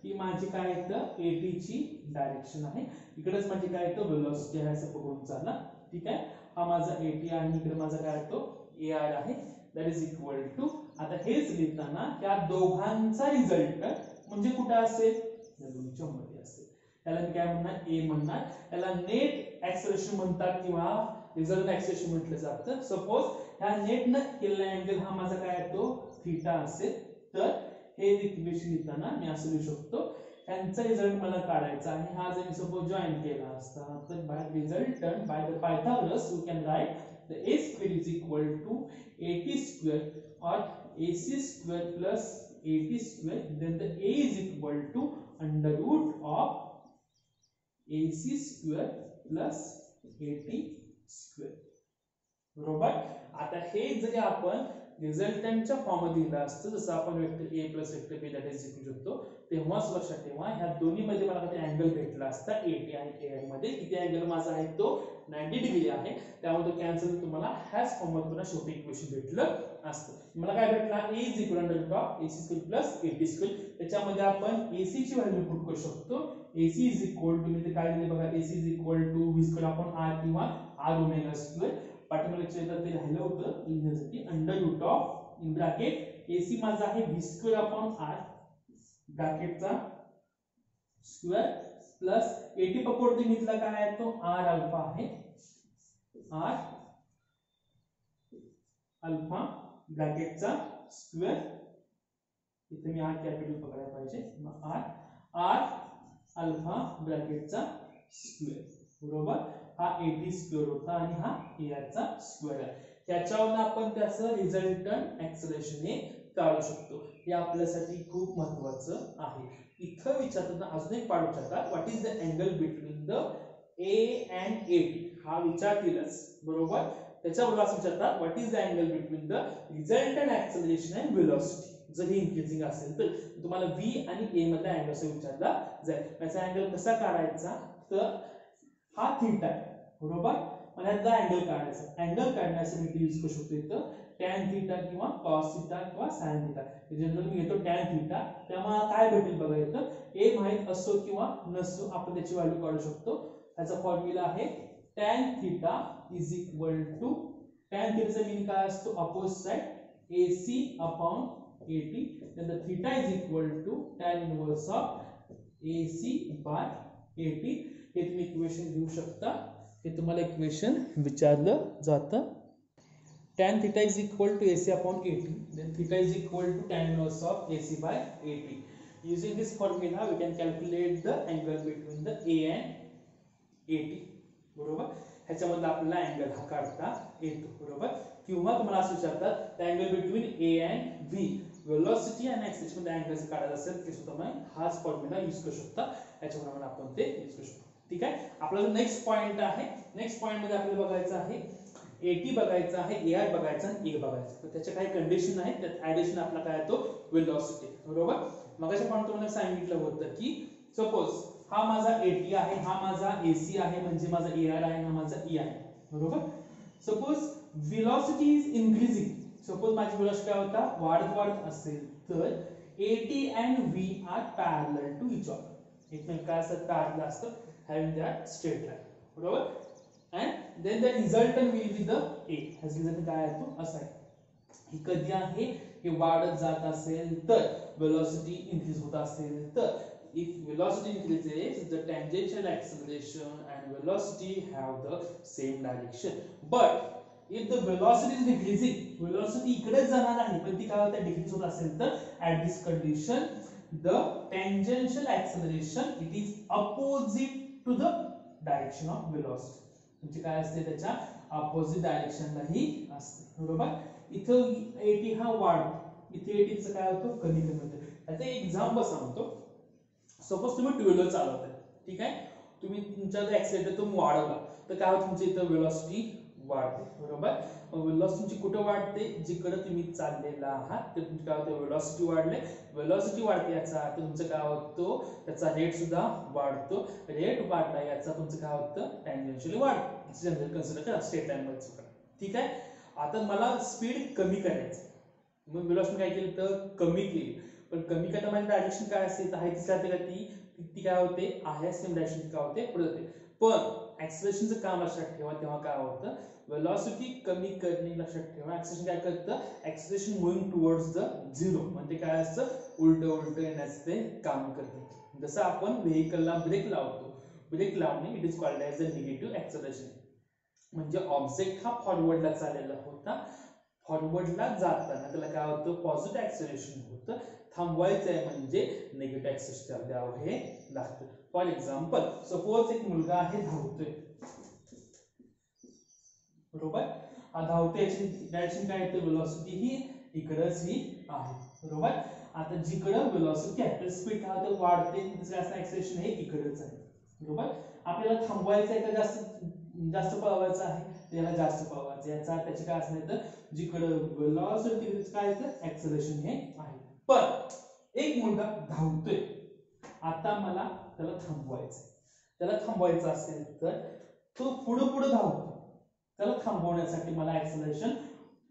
A: ही माझी काय येतं एटी ची डायरेक्शन आहे. इकडेच माझी काय येतं वेलोसिटी आहे असं पकडून चालला. ठीक आहे. हा माझा एटी आहे इकडे माझा काय येतो एआर आहे. दॅट इज इक्वल टू आता हेच लिहिताना या दोघांचा रिझल्ट म्हणजे कुठे असेल या दोन्हीच्या मध्ये असेल. याला मी काय म्हणणार ए म्हणणार. याला नेट ऍक्सेलरेशन म्हणतात किंवा रिझल्ट ऍक्सेलरेशन म्हटलं जातं. सपोज ह्या नेट न केलेला अँगल हा माझा काय येतो थीटा असेल तर हे इक्वेशन लिहिताना मी असं लिहू शकतो यांचा रिझल्ट मला काढायचा आहे. हा जर मी सपोज जॉईन केला असता तर by resultant by the Pythagoras you can write the a square is equal to at square or ac square plus at square. Then the a is equal to under root of ac square plus at square. बरोबर. आता हे जरी आपण रिझल्टंटच्या form मध्ये दिलं असतं जसं आपण vector a plus vector b that is equal शकतो तेव्हाच लक्षात ठेवा ह्या दोन्ही मध्ये मला काही अँगल भेटला असता at आणि an मध्ये. किती अँगल माझा आहे तो 90 डिग्री आहे. त्यामुळे तो कॅन्सल तुम्हाला ह्याच फॉर्म मध्ये पुन्हा शेवटी इक्वेशन भेटलं असतं. मला काय भेटला a is equal under root of ac square plus at square. त्याच्यामध्ये आपण ac ची व्हॅल्यू पुट करू शकतो. ac इज इक्वल टू मी ते काय दिले बघा ac is equal to v square upon r किंवा r ओमेगा स्क्वेअर. पाठीमागच्या लेक्चरला ते राहिलं होतं लिहिण्यासाठी under root of in bracket ac माझा आहे v स्क्वेअर अपॉन r ब्रॅकेटचा स्क्वेअर प्लस at पकडतो घेतला काय आहे तो r अल्फा आहे r अल्फा ब्रॅकेटचा स्क्वेअर. इथे मी r कॅपिटल पकडायला पाहिजे मग r अल्फा ब्रॅकेटचा स्क्वेअर बरोबर. हा at स्क्वेअर होता आणि हा ar चा स्क्वेअर आहे. त्याच्यावरून आपण त्याचं रिझल्टंट ऍक्सेलरेशन हे काढू शकतो. हे आपल्यासाठी खूप महत्त्वाचं आहे. इथं विचारताना अजून एक पार्ट विचारतात what is the angle between the a and at. हा विचारतीलच बरोबर. त्याच्याबरोबर असं विचारतात what is the angle between the resultant acceleration and velocity. जर ही इन्क्रीजिंग असेल तर तुम्हाला v आणि a मधला अँगल असं विचारला जाईल. याचा अँगल कसा काढायचा तर हा थीटा आहे बरोबर. मला याचा अँगल काढायचा. अँगल काढण्यासाठी मी यूज करू शकतो इथं tan थीटा किंवा cos थीटा किंवा sin थीटा. जनरली मी घेतो tan थीटा. त्यामुळे काय भेटेल बघा इथं a माहित असो किंवा नसो आपण त्याची व्हॅल्यू काढू शकतो. त्याचा फॉर्म्युला आहे tan theta is equal to tan थीटाचा मीन काय असतो opposite side ac upon at. then the theta is equal to tan inverse of ac by at. हे तुम्ही इक्वेशन घेऊ शकता. हे तुम्हाला इक्वेशन विचारलं जातं. tan theta is equal to ac upon at. then theta is equal to tan inverse of ac by at. Using this formula we can calculate the angle between the a and at बरोबर. ह्याच्यामधला आपल्याला angle हा काढता येतो बरोबर. किंवा तुम्हाला असं विचारतात the angle between a and v velocity आणि ऍक्सेलरेशन मध्ये अँगल काढायचा असेल ते सुद्धा तुम्ही हाच फॉर्म्युला यूज करू शकता. याच्याप्रमाणे आपण ते यूज करू शकतो. ठीक आहे. आपला जो नेक्स्ट पॉइंट आहे नेक्स्ट पॉइंट मध्ये आपल्याला बघायचं आहे at बघायचं आहे ar बघायचं आणि a बघायचं. तर त्याच्या काही कंडिशन आहेत. त्यात ऍडिशन आपला काय येतो वेलोसिटी बरोबर. मगाच्या पॉइंट तुम्हाला सांगितलं होतं की सपोज हा माझा at आहे हा माझा ac आहे म्हणजे माझा ar आहे हा माझा e आहे बरोबर. Suppose velocity is increasing. Suppose माझी वेलोसिटी काय होता वाढत असेल तर at and v are parallel to each other. एकमेकांसोबत पॅरलल असतं having that straight line बरोबर. and then the resultant will be the a. ह्याचा रिझल्ट काय आहे तो असा आहे. ही कधी आहे हे वाढत जात असेल तर वेलोसिटी इन्क्रीज होत असेल तर if velocity increases the tangential acceleration and velocity have the same direction. But if the velocity is decreasing velocity इकडेच जाणार आहे पण ती काय होते डिक्रीज होत असेल तर at this condition the tangential acceleration it is opposite to the direction of velocity. म्हणजे काय असते त्याच्या ऑपोजिट डायरेक्शनलाही असते बरोबर. इथं at हा वाढतो इथे at चं काय होतं कमी होतं. याचं एक एक्झाम्पल सांगतो. सपोज तुम्ही टू व्हीलर चालवताय ठीक आहे. तुम्ही तुमचा जो ऍक्सिलेटर तुम्ही वाढवला तर काय होतं तुमच्या इथं वेलोसिटी वाढते, बरोबर. वेलोसिटी तुमची कुठे वाढते, जिकडे तुम्ही चाललेला आहात ते तुमची काय होते, वेलोसिटी वाढले. वेलोसिटी वाढते याचा अर्थ तुमचं काय होतो, त्याचा रेट सुद्धा वाढतो. रेट वाढला याचा तुमचं काय होतं, टँजेन्शियली वाढतं. जनरल कन्सिडर करा स्ट्रेट लाईन मध्ये. ठीक आहे. आता मला स्पीड कमी करायचं, मग वेलोसिटी काय केली तर कमी केली. पण कमी करता माझी डायरेक्शन काय असेल तर आहे तीच राहते का, ती काय होते, आहे सेम डायरेक्शन काय होते, पुढे जाते. पण ऍक्सेलरेशनचं काम लक्षात ठेवा, तेव्हा काय होतं, वेलोसिटी कमी करणे लक्षात ठेवा. ऍक्सेलरेशन काय करतं, acceleration moving towards the zero, म्हणजे काय असतं, उलट येण्याचं ते काम करते. जसं आपण व्हेकलला ब्रेक लावतो, ब्रेक लावणे it is called as a negative acceleration. म्हणजे ऑब्जेक्ट हा फॉरवर्डला चाललेला होता, फॉरवर्डला जाताना त्याला काय होतं, पॉझिटिव्ह ऍक्सेलरेशन होतं. थांबवायचं आहे म्हणजे निगेटिव्ह ऍक्सेलरेशन द्यावं हे लागतं. फॉर एक्झाम्पल, सपोज एक मुलगा आहे, धावतोय, बरोबर. हा धावतोय, याची डायरेक्शन काय येते, वेलोसिटी ही इकडच ही आहे, बरोबर. आता जिकडं वेलोसिटी आहे तर स्पीड काय होतं, वाढते. ऍक्सेलरेशन हे इकडच आहे, बरोबर. आपल्याला थांबवायचं आहे का जास्त पळवायचं आहे, त्याला जास्त पळवायचं. याचा त्याची काय असणार तर जिकडं वेलोसिटी काय तर ऍक्सेलरेशन हे आहे. पण एक मुलगा धावतोय, आता मला त्याला थांबवायचं. त्याला थांबवायचं असेल तर तो पुढे धावतो, त्याला थांबवण्यासाठी मला ऍक्सेलरेशन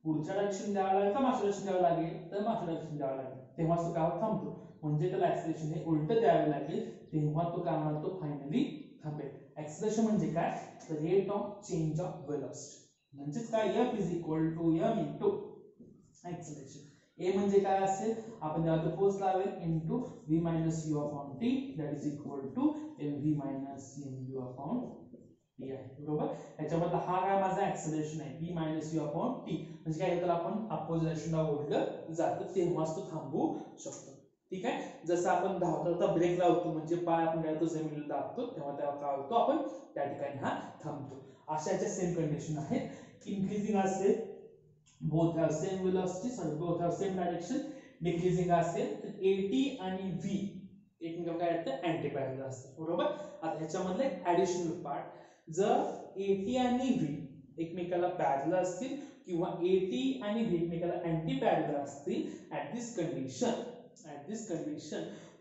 A: पुढच्या डायरेक्शन द्यावं लागेल का मागच्या डायरेक्शन द्यावं लागेल, तर मागच्या डायरेक्शन द्यावं लागेल. तेव्हा तो काय थांबतो, म्हणजे त्याला ऍक्सेलरेशन हे उलट द्यावे लागेल, तेव्हा तो काय म्हणतो, फायनली थांबेल. ऍक्सेलरेशन म्हणजे काय, the rate of change of velocity. म्हणजेच काय, F is equal to m into acceleration. A म्हणजे काय असेल, आपण त्याला फोर्स लावेल into v minus u upon t that is equal to mv minus mu upon t आहे, बरोबर. याच्यामधला हा काय माझा ऍक्सेलरेशन आहे, v minus u upon t. म्हणजे काय, त्याला आपण अपोजिट डायरेक्शनला ओढलं जातं, तेव्हाच तो थांबू शकतो. ठीक आहे. जसं आपण धावता ब्रेक लावतो, म्हणजे पाय आपण काय होतो, जमिनीला दाबतो, तेव्हा काय होतो, आपण त्या ठिकाणी हा थांबतो. अशा याच्या सेम कंडिशन आहेत. इन्क्रीजिंग असेल, both have same velocity, sorry, both have same direction. Decreasing असेल तर at आणि v एकमेकांना काय येतं, अँटी पॅरलल असतं, बरोबर. आता ह्याच्यामधले ऍडिशनल पार्ट, जर at आणि v एकमेकाला पॅरलल असतील किंवा at आणि v एकमेकाला अँटी पॅरलल असतील, at this condition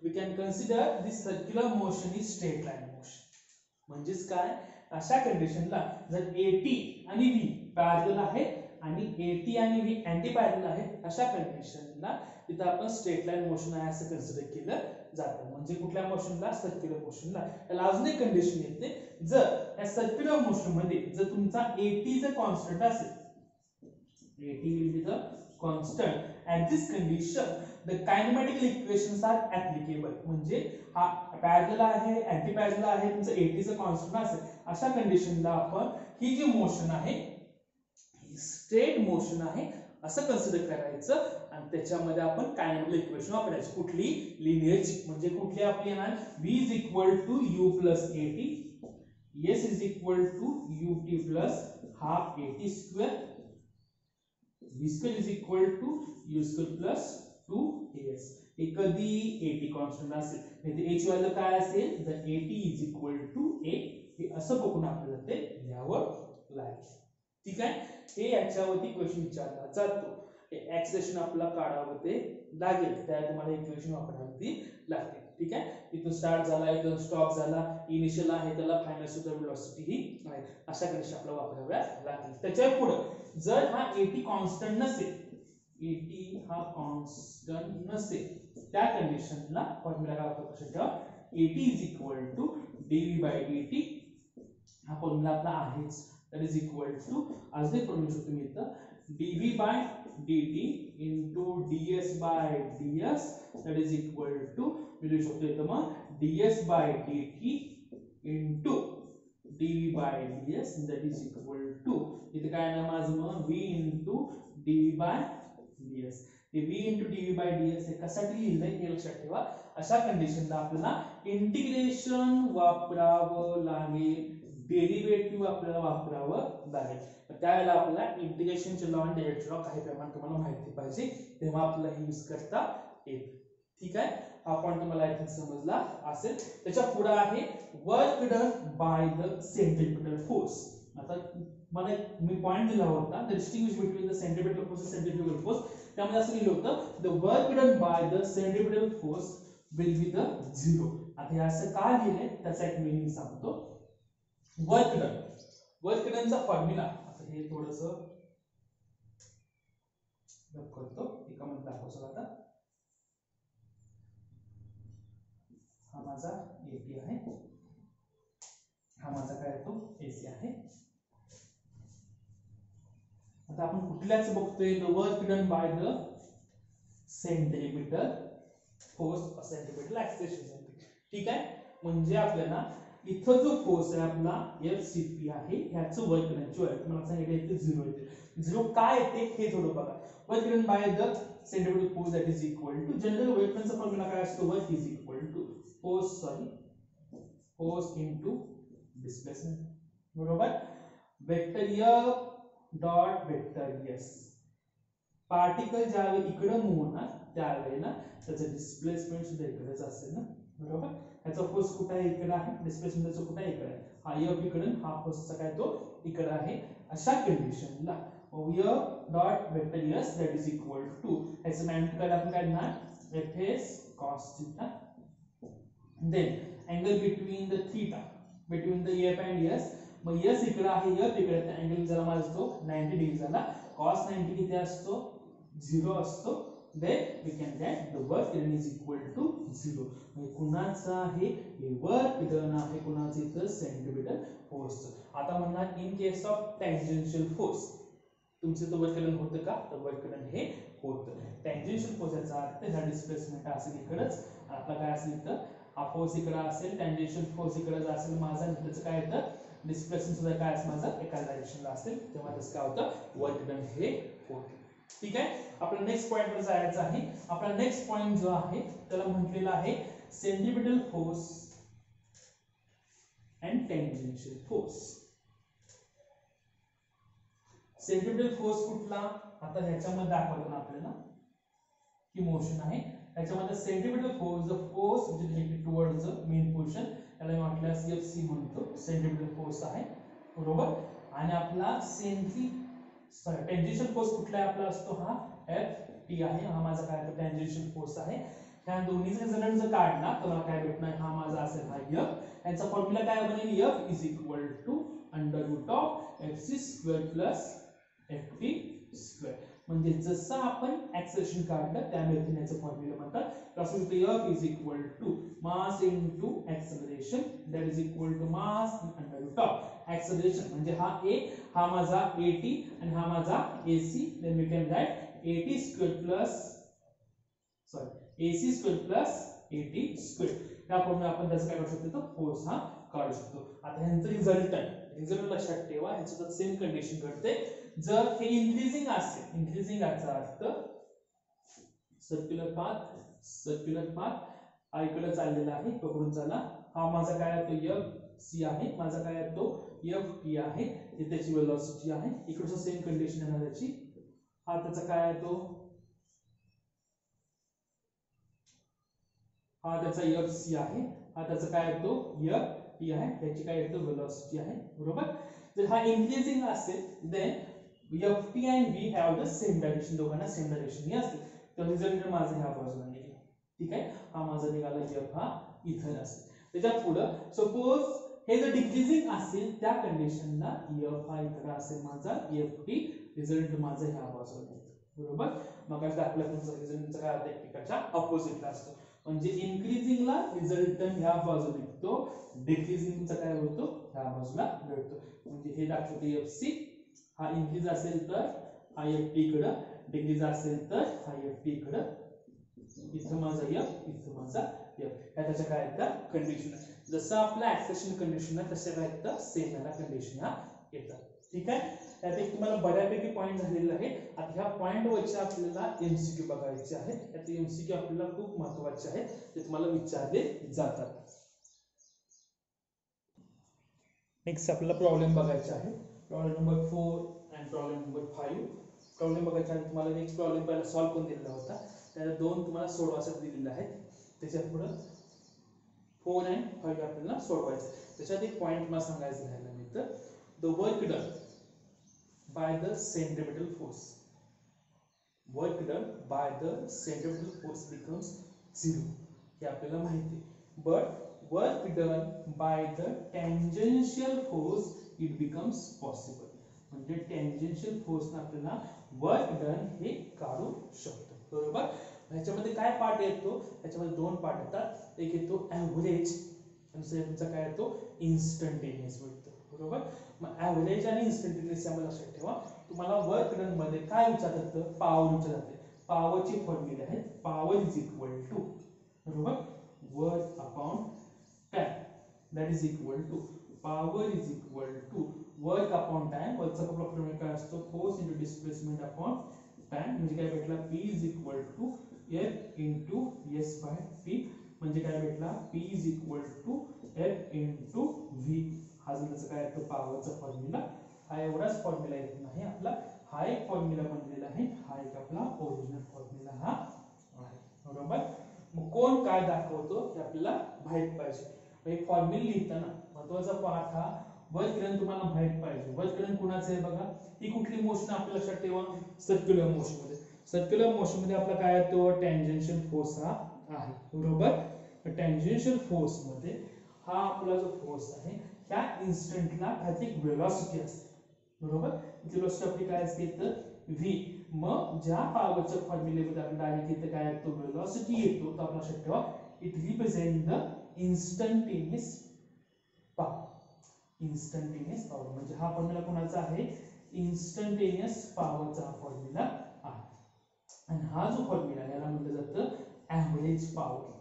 A: we can consider this circular motion is straight line motion. म्हणजेच काय, अशा कंडिशनला जर at आणि v पॅरलल आहेत आणि at आणि v अँटी पॅरलल आहेत, अशा कंडिशनला तिथे आपण स्ट्रेट लाईन मोशन आहे असं कन्सिडर केलं जातं. म्हणजे कुठल्या मोशनला, सर्क्युलर मोशनला. त्याला अजून एक कंडिशन येते, जर या सर्क्युलर मोशन मध्ये जर तुमचा at जर कॉन्स्टंट असेल, at will be the constant, at this condition the kinematical equations are applicable. म्हणजे हा पॅरलल आहे, अँटी पॅरलल आहे, तुमचं at चं कॉन्स्टंट असेल, अशा कंडिशनला आपण ही जी मोशन आहे स्ट्रेट मोशन आहे असं कन्सिडर करायचं. आणि त्याच्यामध्ये आपण कायनेटिक इक्वेशन वापरायची, कुठली, लिनियरची. म्हणजे कुठली आपली येणार, v is equal to u plus at, s is equal to ut plus half at square, v square is equal to u square plus 2as. हे कधी at कॉन्स्टंट असेल, म्हणजे h व्हॅल्यू काय असेल, जर at is equal to a, हे असं बघून आपल्याला ते लिहावं लागेल. ठीक आहे. हे याच्यावरती क्वेश्चन विचारला जातो. ऍक्सेलरेशन आपल्याला काढावं ते लागेल, त्या तुम्हाला इक्वेशन वापरावी लागते. ठीक आहे. इथून स्टार्ट झाला, इथून स्टॉप झाला, इनिशियल आहे त्याला फायनल सुद्धा वेलोसिटी ही आहे, अशा कंडिशन आपल्याला वापराव्या लागतील. त्याच्या पुढे जर हा at कॉन्स्टंट नसेल, at हा कॉन्स्टंट नसेल, त्या कंडिशनला फॉर्म्युला काय वापरायचा ठेवा, at is equal to dv by dt. हा फॉर्म्युला आपला आहेच, that is equal to as they pronounce it with dv by dt into ds by ds, that is equal to मिळू शकतो इथं मग ds by dt into dv by ds, that is equal to इथे काय आहे माझं मग v into dv by ds. हे v into dv by ds हे कशासाठी लिहिलंय हे लक्षात ठेवा. अशा कंडिशनला आपल्याला इंटिग्रेशन वापरावं लागेल, डेरिव्हेटिव्ह आपल्याला वापरावं लागेल. त्यावेळेला आपल्याला इंटिग्रेशनचे लॉ आणि डेरिव्हेटिव्ह लॉ काही प्रमाणात तुम्हाला माहिती पाहिजे, तेव्हा आपल्याला हे यूज करता येईल. ठीक आहे. हा पॉइंट तुम्हाला आय थिंक समजला असेल. त्याच्या पुढे आहे work done by the centripetal force. आता मला मी पॉइंट दिला होता the distinguish between the centripetal force आणि सेंट्रिफ्युगल फोर्स, त्यामध्ये असं लिहिलं होतं the work done by the centripetal force will be the zero. आता हे असं का लिहिले त्याचा एक मीनिंग सांगतो. वर्क डनचा फॉर्म्युला आता हे थोडंसं करतो एकामध्ये दाखवतो. आता हा माझा एपी आहे, हा माझा काय तो एसी आहे. आता आपण कुठल्याच बघतोय the work done by the centripetal force centripetal acceleration. ठीक आहे, म्हणजे आपल्याला इथं जो फोर्स आहे आपला एफसीपी आहे ह्याचं वर्क डनची व्हॅल्यू मला सांगितलं इथे 0 येते. 0 काय येते हे थोडं बघा. Work done by the centripetal force that is equal to general work डनचा फॉर्म्युला काय असतो work is equal to force into displacement. बरोबर. Vector F dot vector S. Particle ज्यावेळी इकडे मूव्ह होणार त्यावेळेला त्याचं डिस्प्लेसमेंट सुद्धा इकडेच असेल ना. बरोबर. याचा फोर्स कुठे आहे इकडे आहे, डिस्प्लेसमेंट त्याचं कुठे आहे इकडे आहे. हा एफ इकडे हा फोर्सचा काय तो इकडे आहे. अशा कंडिशनला F dot vector S that is equal to याचं मॅग्निट्यूड आपण काढणार F S cos theta. Then angle between the theta between the F and S. मग एस इकडे आहे एफ इकडे आहे, अँगल जरा माझा असतो 90 डिग्री झाला. कॉस 90 किती असतो 0 असतो. then we can get the work done is equal to 0. म्हणजे कुणाचं आहे हे वर्क डन आहे कुणाचं इथं सेंट्रिपिटल फोर्स. आता म्हणणार in case of tangential force तुमचं तो वर्क डन होतं का, तर वर्क डन हे होतं. टँजेन्शियल फोर्स याचा अर्थ ह्या डिस्प्लेसमेंट असेल इकडंच, आपला काय असेल इथं हा फोर्स इकडे असेल, टँजेन्शियल फोर्स इकडे असेल माझा, त्याचं काय येतं डिस्प्लेसमेंट सुद्धा काय असेल माझा एका डायरेक्शनला असेल, तेव्हा तसं काय होतं वर्क डन हे होतं. ठीक आहे. आपला नेक्स्ट पॉइंट वर जायचं आहे. आपला नेक्स्ट पॉइंट जो आहे त्याला म्हटलेला आहे centripetal force and tangential force. Centripetal force कुठला, आता ह्याच्यामध्ये दाखवतो ना आपल्याला की मोशन आहे ह्याच्यामध्ये centripetal force the force which is directed towards the main portion त्याला मी म्हटल्यास एफसी म्हणतो. सेंट्रिपिटल फोर्स आहे. बरोबर. आणि आपला टँजेन्शियल फोर्स कुठला आहे आपला असतो हा एफ टी आहे. हा माझा काय टँजेन्शियल फोर्स आहे. ह्या दोन्हीचा रिझल्ट जर काढला तर मला काय भेटणार हा माझा असेल हा एफ. याचा फॉर्म्युला काय बनेल F is equal to under root of F C square plus F T square. म्हणजे जसं आपण ऍक्सेलरेशन काढलं त्या मेथडने याचं फॉर्म्युला म्हणतात. कसं F is equal to mass into acceleration that is equal to mass under root of acceleration म्हणजे हा ए हा माझा एटी आणि हा माझा AC. Then we can write AT square plus AC square plus AT square. त्याप्रमाणे आपण त्याचं काय करू शकतो फोर्स हा काढू शकतो. आता ह्यांचं रिझल्ट लक्षात ठेवा. ह्याचं सेम कंडिशन घडते जर हे इन्क्रीजिंग असेल. इन्क्रीजिंग याचा अर्थ सर्क्युलर पाथ हा इकडे चाललेला आहे पकडून चला. हा माझा काय आहे तो एफ सी आहे, माझा काय आहे तो एफ टी आहे, हे त्याची वेलोसिटी आहे. इकडचं सेम कंडिशन आहे त्याची. हा त्याचा काय आहे तो हा त्याचा एफ सी आहे, हा त्याचा काय आहे तो एफ टी आहे, त्याची काय आहे तो वेलोसिटी आहे. बरोबर. जर हा इन्क्रीजिंग असेल then F T and V have the same direction. दोघांना सेम डायरेक्शन ही असते. तर रिझल्ट माझा ह्या बाजूला निघेल. ठीक आहे. हा माझा निघाला एफ हा इथं असेल. त्याच्या पुढे सपोज हे जर डिक्रीजिंग असेल त्या कंडिशनला एफ हा इकडे असेल माझा एफ टी. रिझल्ट माझा ह्या बाजूला येतो. बरोबर. मग काय दाखवलं तुमचा रिझल्टचा काय अर्थ एकमेकाच्या ऑपोजिटला असतो. म्हणजे इन्क्रीजिंगला रिझल्ट ह्या बाजूला निघतो, डिक्रीजिंगचा काय होतो ह्या बाजूला मिळतो. म्हणजे हे दाखवतो एफ सी हा इन्क्रीज असेल तर हा एफ टी इकडे, डिक्रीज असेल तर हा एफ टी इकडे, इथं माझा एफ इथं माझा एफ. त्याच्या काय त्या कंडिशन आहे. जसं आपलं ऍक्सेलरेशन कंडिशन आहे तसं काय तर सेम याला कंडिशन ह्या येतात. ठीक आहे. त्यात एक तुम्हाला बऱ्यापैकी पॉईंट झालेले आहे. आता ह्या पॉईंट वरचे आपल्याला एमसीक्यू बघायचे आहेत. त्यात एमसीक्यू आपल्याला खूप महत्त्वाचे आहेत, ते तुम्हाला विचारले जातात. नेक्स्ट आपल्याला प्रॉब्लेम बघायचे आहे. प्रॉब्लेम नंबर 4 आणि प्रॉब्लेम नंबर 5. प्रॉब्लेम बघायचा आहे. तुम्हाला नेक्स्ट प्रॉब्लेम पहिला सॉल्व्ह करून दिलेला होता, त्याला 2 तुम्हाला सोडवायचे दिलेले आहेत. त्याच्या पुढे 4 आणि 5 आपल्याला सोडवायचे. त्याच्यात एक पॉईंट मला सांगायचं राहिला मित्र. the work done by the centripetal force. Work done by the centripetal force becomes 0. हे आपल्याला माहिती आहे. But work done by the tangential force it becomes possible. म्हणजे tangential force ने आपल्याला work done हे काढू शकतो. बरोबर. ह्याच्यामध्ये काय पार्ट येतो? ह्याच्यामध्ये दोन पार्ट येतात. एक येतो ॲव्हरेज आणि दुसरा तुमचा काय येतो इन्स्टंटेनियस मिळतो. बरोबर. मग ॲव्हरेज आणि इन्स्टंटेनियस यामध्ये लक्षात ठेवा. तुम्हाला वर्क डन मध्ये काय विचारतात? पॉवर विचारतात. पॉवरची फॉर्म्युला आहे पॉवर इज इक्वल टू बरोबर work upon time. That is equal to power is equal to work upon time. वर्कचा फॉर्म्युला काय असतो? Force into displacement upon time. म्हणजे काय भेटला? P is equal to F into S by T. म्हणजे काय भेटला? P is equal to F into V. हा जर त्याचा काय येतो पॉवरचा फॉर्म्युला. हा एवढाच फॉर्म्युला येत नाही आपला. हा एक फॉर्म्युला बनलेला आहे. हा एक आपला ओरिजिनल फॉर्म्युला हा आहे. बरोबर. मग कोण काय दाखवतो हे आपल्याला माहित पाहिजे. एक फॉर्म्युला लिहिताना महत्त्वाचा पार्ट हा वर्क डन तुम्हाला माहित पाहिजे. वर्क डन कुणाचं आहे बघा. ही कुठली मोशन आपल्या लक्षात ठेवा? सर्क्युलर मोशन मध्ये. सर्क्युलर मोशन मध्ये आपला काय येतो? टँजेन्शियल फोर्स हा आहे. बरोबर. टँजेन्शियल फोर्स मध्ये हा आपला जो फोर्स आहे त्या इन्स्टंटला काहीतरी वेलोसिटी असते. बरोबर. वेलोसिटी आपली काय असते? तर v. मग ज्या पॉवरच्या फॉर्म्युलेमध्ये आपल्याला डायरेक्ट इथे काय येतो? वेलोसिटी येतो. तो आपला लक्षात ठेवा it represent the instantaneous power. Instantaneous power म्हणजे हा फॉर्म्युला कोणाचा आहे? इन्स्टंटेनियस पॉवरचा फॉर्म्युला आहे. आणि हा जो फॉर्म्युला याला म्हटलं जातं ॲव्हरेज पॉवर.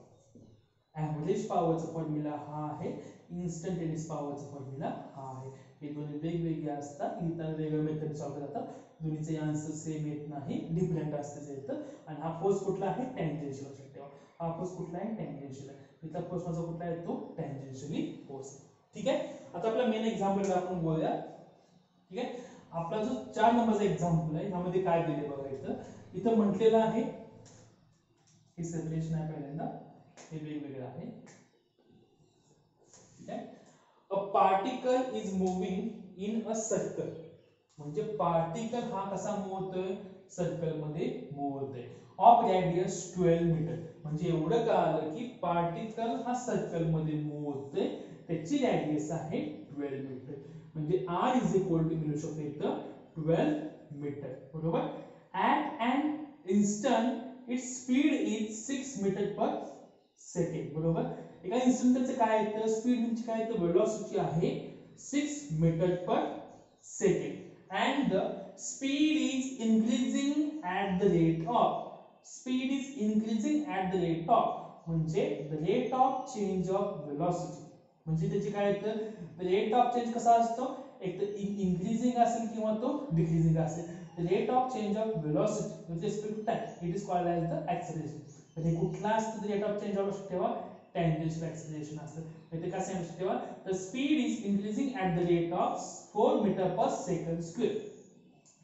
A: ॲव्हरेज पॉवरचा फॉर्म्युला हा आहे. इन्स्टंटेनियस पॉवरचा फॉर्म्युला हा आहे. हे दोन्ही वेगवेगळे असतात. लिहिताना वेगळ्या मेथड सॉल्व्ह जातात. दोन्हीचे आन्सर सेम येत नाही. डिफरंट असतं येतं. आणि हा फोर्स कुठला आहे? टँजेन्शियल. लक्षात ठेवा हा फोर्स कुठला आहे? टँजेन्शियल आहे. इथला फोर्स माझा कुठला येतो? टँजेन्शियली फोर्स. ठीक आहे. आता आपला मेन एक्झाम्पल आपण बोलूया. ठीक आहे. आपला जो 4 नंबरचा एक्झाम्पल आहे यामध्ये काय दिले बघा. इथं म्हटलेलं आहे हे सेपरेशन आहे पहिल्यांदा. हे वेगवेगळे आहे. ठीक आहे. A particle is moving in a circle. म्हणजे पार्टिकल हा कसा मूव्ह होतोय? सर्कल मध्ये मूव्ह होतोय. Of radius 12 metre. म्हणजे एवढं कळालं की पार्टिकल हा सर्कल मध्ये मूव्ह होतोय. त्याची रेडियस आहे 12 मीटर. म्हणजे r इज इक्वल टू मिळू शकतो इथं 12 मीटर. बरोबर. At an instant its speed is 6 metre per second. बरोबर. एका इन्स्टंटचं काय येतं? स्पीड म्हणजे काय येतं? वेलोसिटी आहे 6 metre per second. and the speed is increasing at the rate of म्हणजे the rate of change of velocity. म्हणजे त्याची काय येतं? रेट ऑफ चेंज कसा असतो? एक तर इन्क्रीजिंग असेल किंवा तो डिक्रीजिंग असेल. the rate of change of velocity with respect to time it is called as the acceleration. म्हणजे कुठला असतं रेट ऑफ चेंज ऑफ ठेवा? टँजेन्शियल acceleration असतं. इथे काय सांगितलं ठेवा? the speed is increasing at the rate of 4 metre per second square.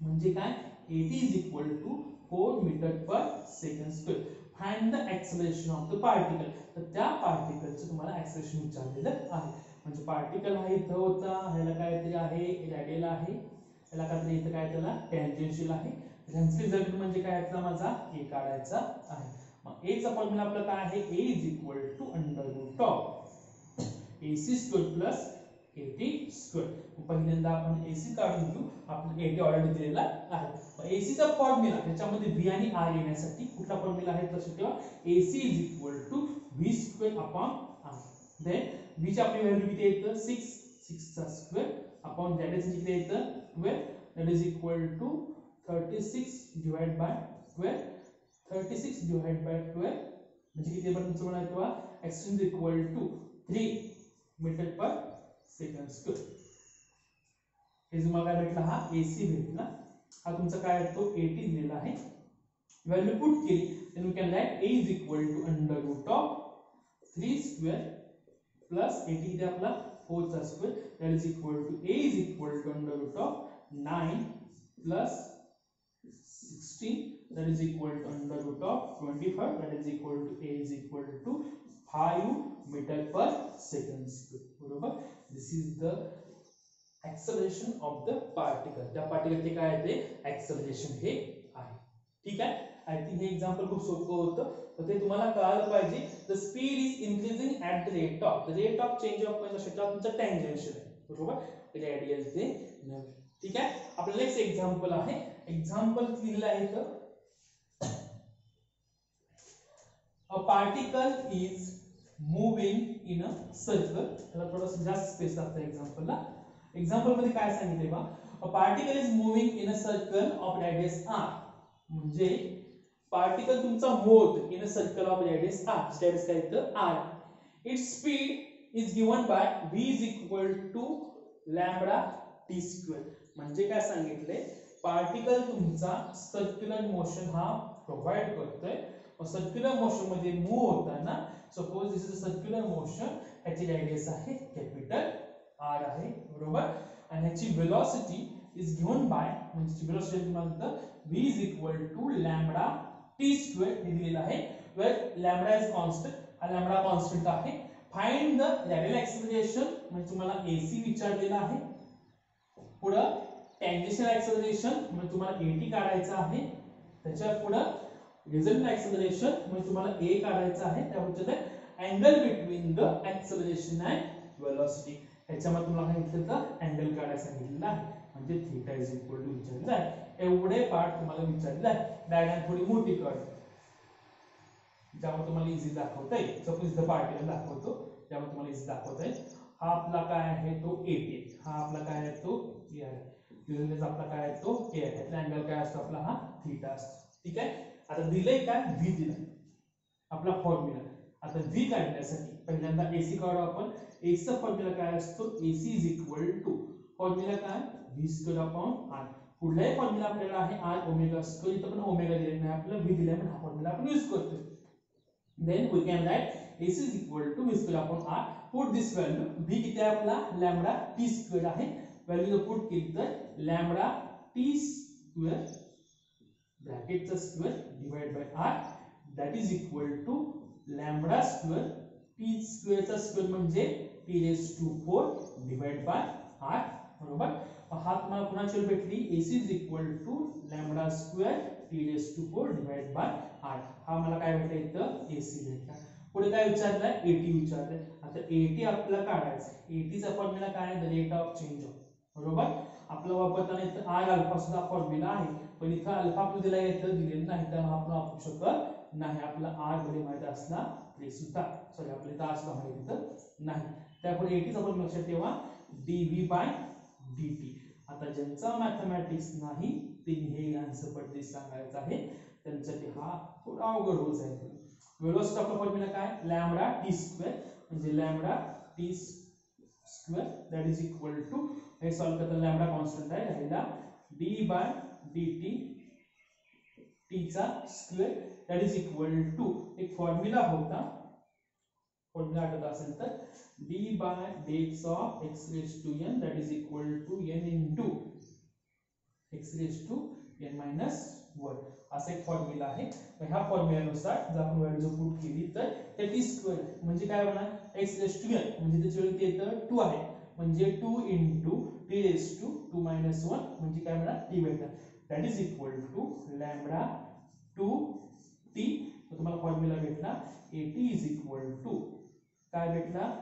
A: म्हणजे काय? at is equal to 4 metre per second square. Find the acceleration of the particle. तर त्या पार्टिकलचं तुम्हाला acceleration विचारलेलं आहे. म्हणजे पार्टिकल हा इथं होता. ह्याला काहीतरी आहे रेडियल आहे. ह्याला काहीतरी इथं काय त्याला टँजेन्शियल आहे. ह्यांचे रिझल्ट म्हणजे काय यातला माझा a काढायचा आहे. मग a चा फॉर्म्युला आपला काय आहे? a is equal to under root of ac square plus at square. पहिल्यांदा आपण ac काढून घेऊ. आपण at ऑलरेडी दिलेला आहे. मग ac चा फॉर्म्युला त्याच्यामध्ये v आणि r येण्यासाठी कुठला फॉर्म्युला आहे लक्षात ठेवा. ac is equal to v square upon r. Then v ची आपली व्हॅल्यू किती येतं? 6 चा स्क्वेअर अपॉन that is किती येतं? 12. that is equal to 36 divided by 12. 36 divided by 12 म्हणजे किती पण तुमचं म्हणाल किंवा x is equal to 3 metre per second square. हे तुम्हाला काय भेटला? हा AC भेटला. हा तुमचा काय येतो? 80 दिलेला आहे. व्हॅल्यू पुट केली then we can write a is equal to under root of 3 square plus 80 इथे आपला 4 चा square that is equal to a is equal to under root of 9 plus 16 that is equal to under root of 25 that is equal to a is equal to 5 metre per second square. बरोबर. This is the acceleration of the particle, त्या पार्टिकलचे काय आहे ते acceleration हे आहे. ठीक आहे, आय थिंक हे एक्झाम्पल खूप सोपं होतं, तर ते तुम्हाला कळायला पाहिजे. The speed is increasing at the rate of, the rate of change of क्षेत्रात तुमचं टँजेन्शियल आहे, बरोबर, रेडियल ते नव्हे. ठीक आहे, आपलं नेक्स्ट एक्झाम्पल आहे. एक्झाम्पल दिलेलं आहे तर अ particle is moving in a circle. त्याला थोडंसं जास्त स्पेस लागतं एक्झाम्पलला. एक्झाम्पल मध्ये काय सांगितले बा, a particle is moving in a circle of radius r, म्हणजे पार्टिकल तुमचा move in a circle of radius r, radius काय तर r. Its speed is given by v is equal to lambda t square. म्हणजे काय सांगितले, particle तुमचा circular motion हा provide करतोय. सर्क्युलर मोशन मध्ये मूव्ह होताना, suppose this is a circular motion, ह्याची रेडियस आहे कॅपिटल r आहे, बरोबर, आणि ह्याची वेलोसिटी इज गिवन बाय, म्हणजे वेलोसिटी म्हणतात v is equal to lambda t square हे दिलेलं आहे, वेअर लॅम्बडा इज कॉन्स्टंट, हा लॅम्बडा कॉन्स्टंट आहे. फाइंड द रेडियल एक्सेलरेशन, म्हणजे तुम्हाला ac विचारलेला आहे. पुढे टँजेन्शियल एक्सेलरेशन म्हणजे तुम्हाला at काढायचं आहे. त्याच्या पुढे रिजल्टंट एक्सेलरेशन म्हणजे तुम्हाला a काढायचं आहे. त्यामध्ये angle between the acceleration and velocity, ह्याच्यामध्ये तुम्हाला सांगितलं तर अँगल काढायला सांगितलेलं आहे, म्हणजे थीटा इज इक्वल टू विचारलेलं आहे. एवढे पार्ट तुम्हाला विचारलेलं आहे. डायग्राम थोडी मोठी काढ, ज्यामुळे तुम्हाला इझी दाखवता येईल. सपोज इथं पार्टिकल दाखवतो, त्यामुळे तुम्हाला इझी दाखवता येईल. हा आपला काय आहे तो at, हा आपला काय आहे तो a आहे, रिजल्टंट आपला काय आहे तो a आहे. त्यातला अँगल काय असतो आपला, हा थीटा असतो. ठीक आहे, आता दिलंय काय, v दिलाय, आपला फॉर्म्युला. आता v काढण्यासाठी पहिल्यांदा ac काढू आपण. ac चा फॉर्म्युला काय असतो, ac is equal to formula काय v स्क्वेअर अपॉन r. पुढलाही फॉर्म्युला आपल्याला आहे r ओमेगा स्क्वेअर, इथं पण ओमेगा दिलेला नाही आपल्याला, v दिलाय म्हणून हा फॉर्म्युला आपण यूज करतोय. then we can write ac is equal to v square upon r. put this value, v किती आहे आपला लॅम्बडा t स्क्वेअर आहे, व्हॅल्यू जर पुट केली तर लॅम्बडा t स्क्वेअर ब्रॅकेटचा square divide by r, that is equal to lambda square t स्क्वेअरचा square म्हणजे t raised to 4 divide by r, बरोबर. हा तुम्हाला कुणाची भेटली, ac is equal to lambda square t raised to 4 divide by r. हा मला काय भेटलं इथं ac भेटला. पुढे काय विचारलंय, at विचारलंय. आता at आपल्याला काढायचं. at चा फॉर्म्युला काय आहे, the rate of change of, बरोबर. आपला वापरताना इथं r अल्फा सुद्धा फॉर्म्युला आहे, पण इथं अल्फा आपल्याला दिला इथं दिलेलं नाही, त्यामुळे आपण वापरू शकत नाही. आपला r मध्ये माहिती असला तरी सुद्धा, सॉरी आपल्या इथं असला माहिती तर नाही. त्यापुढे at चा फॉर्म्युला लक्षात ठेवा, dv बाय dt. आता ज्यांचा मॅथमॅटिक्स नाही त्यांनी हे आन्सर पद्धती सांगायचं आहे, त्यांच्यासाठी हा थोडा अवघड होत जाईल. वेलोसिटी आपला फॉर्म्युला काय, लॅम्बडा टी स्क्वेअर, म्हणजे lambda T square that is equal to, हे सॉल्व करताना लॅम्बडा कॉन्स्टंट आहे, राहिला डी बाय dt टी चा square that is equal to, एक फॉर्म्युला होता, फॉर्म्युला आठवत असेल तर d by dx of x raised to n that is equal to n into x raised to n minus 1, असा एक फॉर्म्युला आहे. ह्या फॉर्म्युल्यानुसार जर आपण व्हॅल्यू पुट केली तर ते t स्क्वेअर म्हणजे काय होणार, x raised to n म्हणजे त्याच्या वेळी ते येतं 2 आहे, म्हणजे 2 into t raised to 2 minus 1 म्हणजे काय होणार t भेटणार, that is equal to lambda 2t. तुम्हाला फॉर्म्युला भेटला at is equal to काय भेटला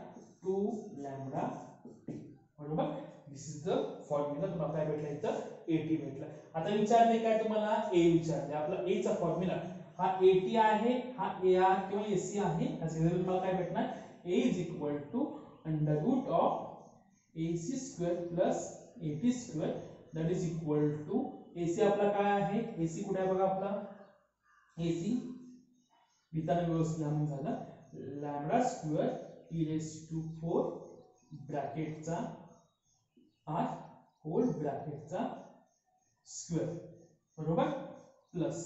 A: 2 लॅम्बडा t, बरोबर. This is the formula. तुम्हाला काय भेटला इथं at भेटला. आता विचारले काय तुम्हाला a विचारले. आपला a चा फॉर्म्युला हा at आहे, हा ar किंवा ac आहे. त्याचे रिझल्ट तुम्हाला काय भेटणार, a is equal to under root of ac square plus at square that is equal to, ac आपला काय आहे, ac कुठे आहे बघा आपला, ac लिहिताना व्यवस्थित लिहून झालं, lambda square t raised to 4 ब्रॅकेटचा r होल ब्रॅकेटचा स्क्वेअर, बरोबर, प्लस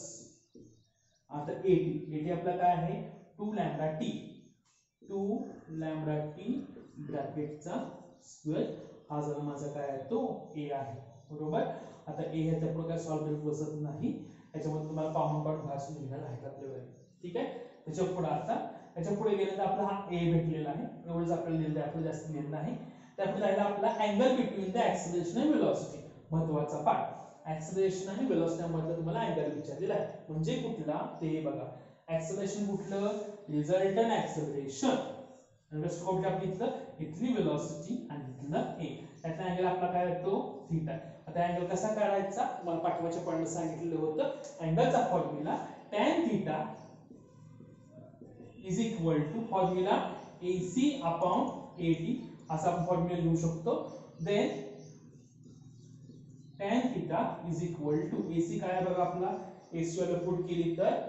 A: आता at आपला काय आहे 2 लॅम्बडा t, 2 लॅम्बडा t ब्रॅकेटचा स्क्वेअर, हा जरा माझा काय आहे तो a आहे, बरोबर. आता a ह्याच्या पुढे काय सॉल्व करत बसत नाही, त्याच्यामध्ये तुम्हाला कॉमन पार्ट घासून लिहायला आहे आपल्याला, ठीक आहे. त्याच्या पुढे आता त्याच्या पुढे गेलं तर आपला हा a भेटलेला आहे, एवढंच आपल्याला लिहिलं आहे, आपल्याला जास्त लिहिलं नाही. त्यापुढे राहिला आपला अँगल बिटवीन द ऍक्सिलरेशन आणि व्हेलॉसिटी, महत्वाचा पार्ट. ऍक्सिलरेशन आणि व्हेलॉसिटी मधला तुम्हाला अँगल विचारलेला आहे. म्हणजे कुठला ते बघा. ऍक्सिलरेशन कुठलं, रिझल्टंट ऍक्सिलरेशन. रस्ट कुठली आपली इथली व्हेलॉसिटी आणि इथलं ए. त्याचा अँगल आपला काय येतो, थीटा. आता अँगल कसा काढायचा मला पाठवाच्या पॉइंट सांगितलेलं होतं. अँगलचा formula tan theta is equal to formula AC upon AD असा आपण फॉर्म्युला लिहू शकतो. Then tan theta is equal to AC काय आहे बघा आपला, AC वाला पुट केली तर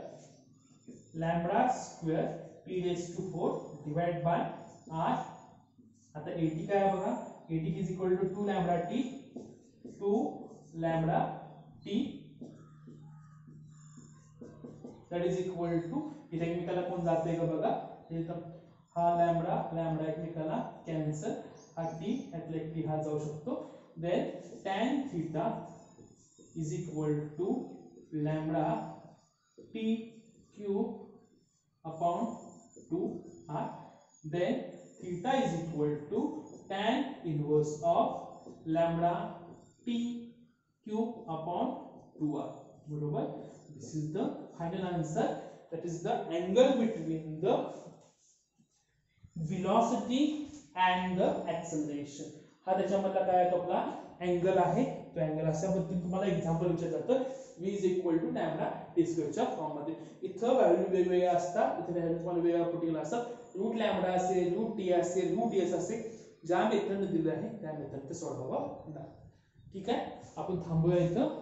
A: lambda square p raise to 4 divide by r. आता AD काय आहे बघा, AD is equal to 2 lambda t 2 lambda t that is equal to इथे एकमेकाला कोण जाते का बघा, हा लॅम्बडा लॅम्बडा एकमेकाला कॅन्सल, हा t यातला एक t हा जाऊ शकतो. Then tan theta is equal to lambda t cube upon 2r. Then theta is equal to tan inverse of lambda t cube upon 2r. बरोबर. This is the final answer. That is the angle between the velocity and the acceleration. हा त्याच्यामधला काय आहे आपला angle आहे. तो angle अशा पद्धतीने तुम्हाला एक्झाम्पल विचारलं जातं. v is equal to lambda t स्क्वेअरच्या फॉर्म मध्ये. इथं व्हॅल्यू वेगवेगळ्या असतात, इथे व्हॅल्यू तुम्हाला वेगळ्या पर्टिक्युलर असतात. रूट लॅम्बडा असेल, रूट टी असेल, रूट एस असेल, ज्या मेथडने दिलं आहे त्या मेथडने सोडवावं लागतं. ठीक आहे, आपण थांबूया इथं.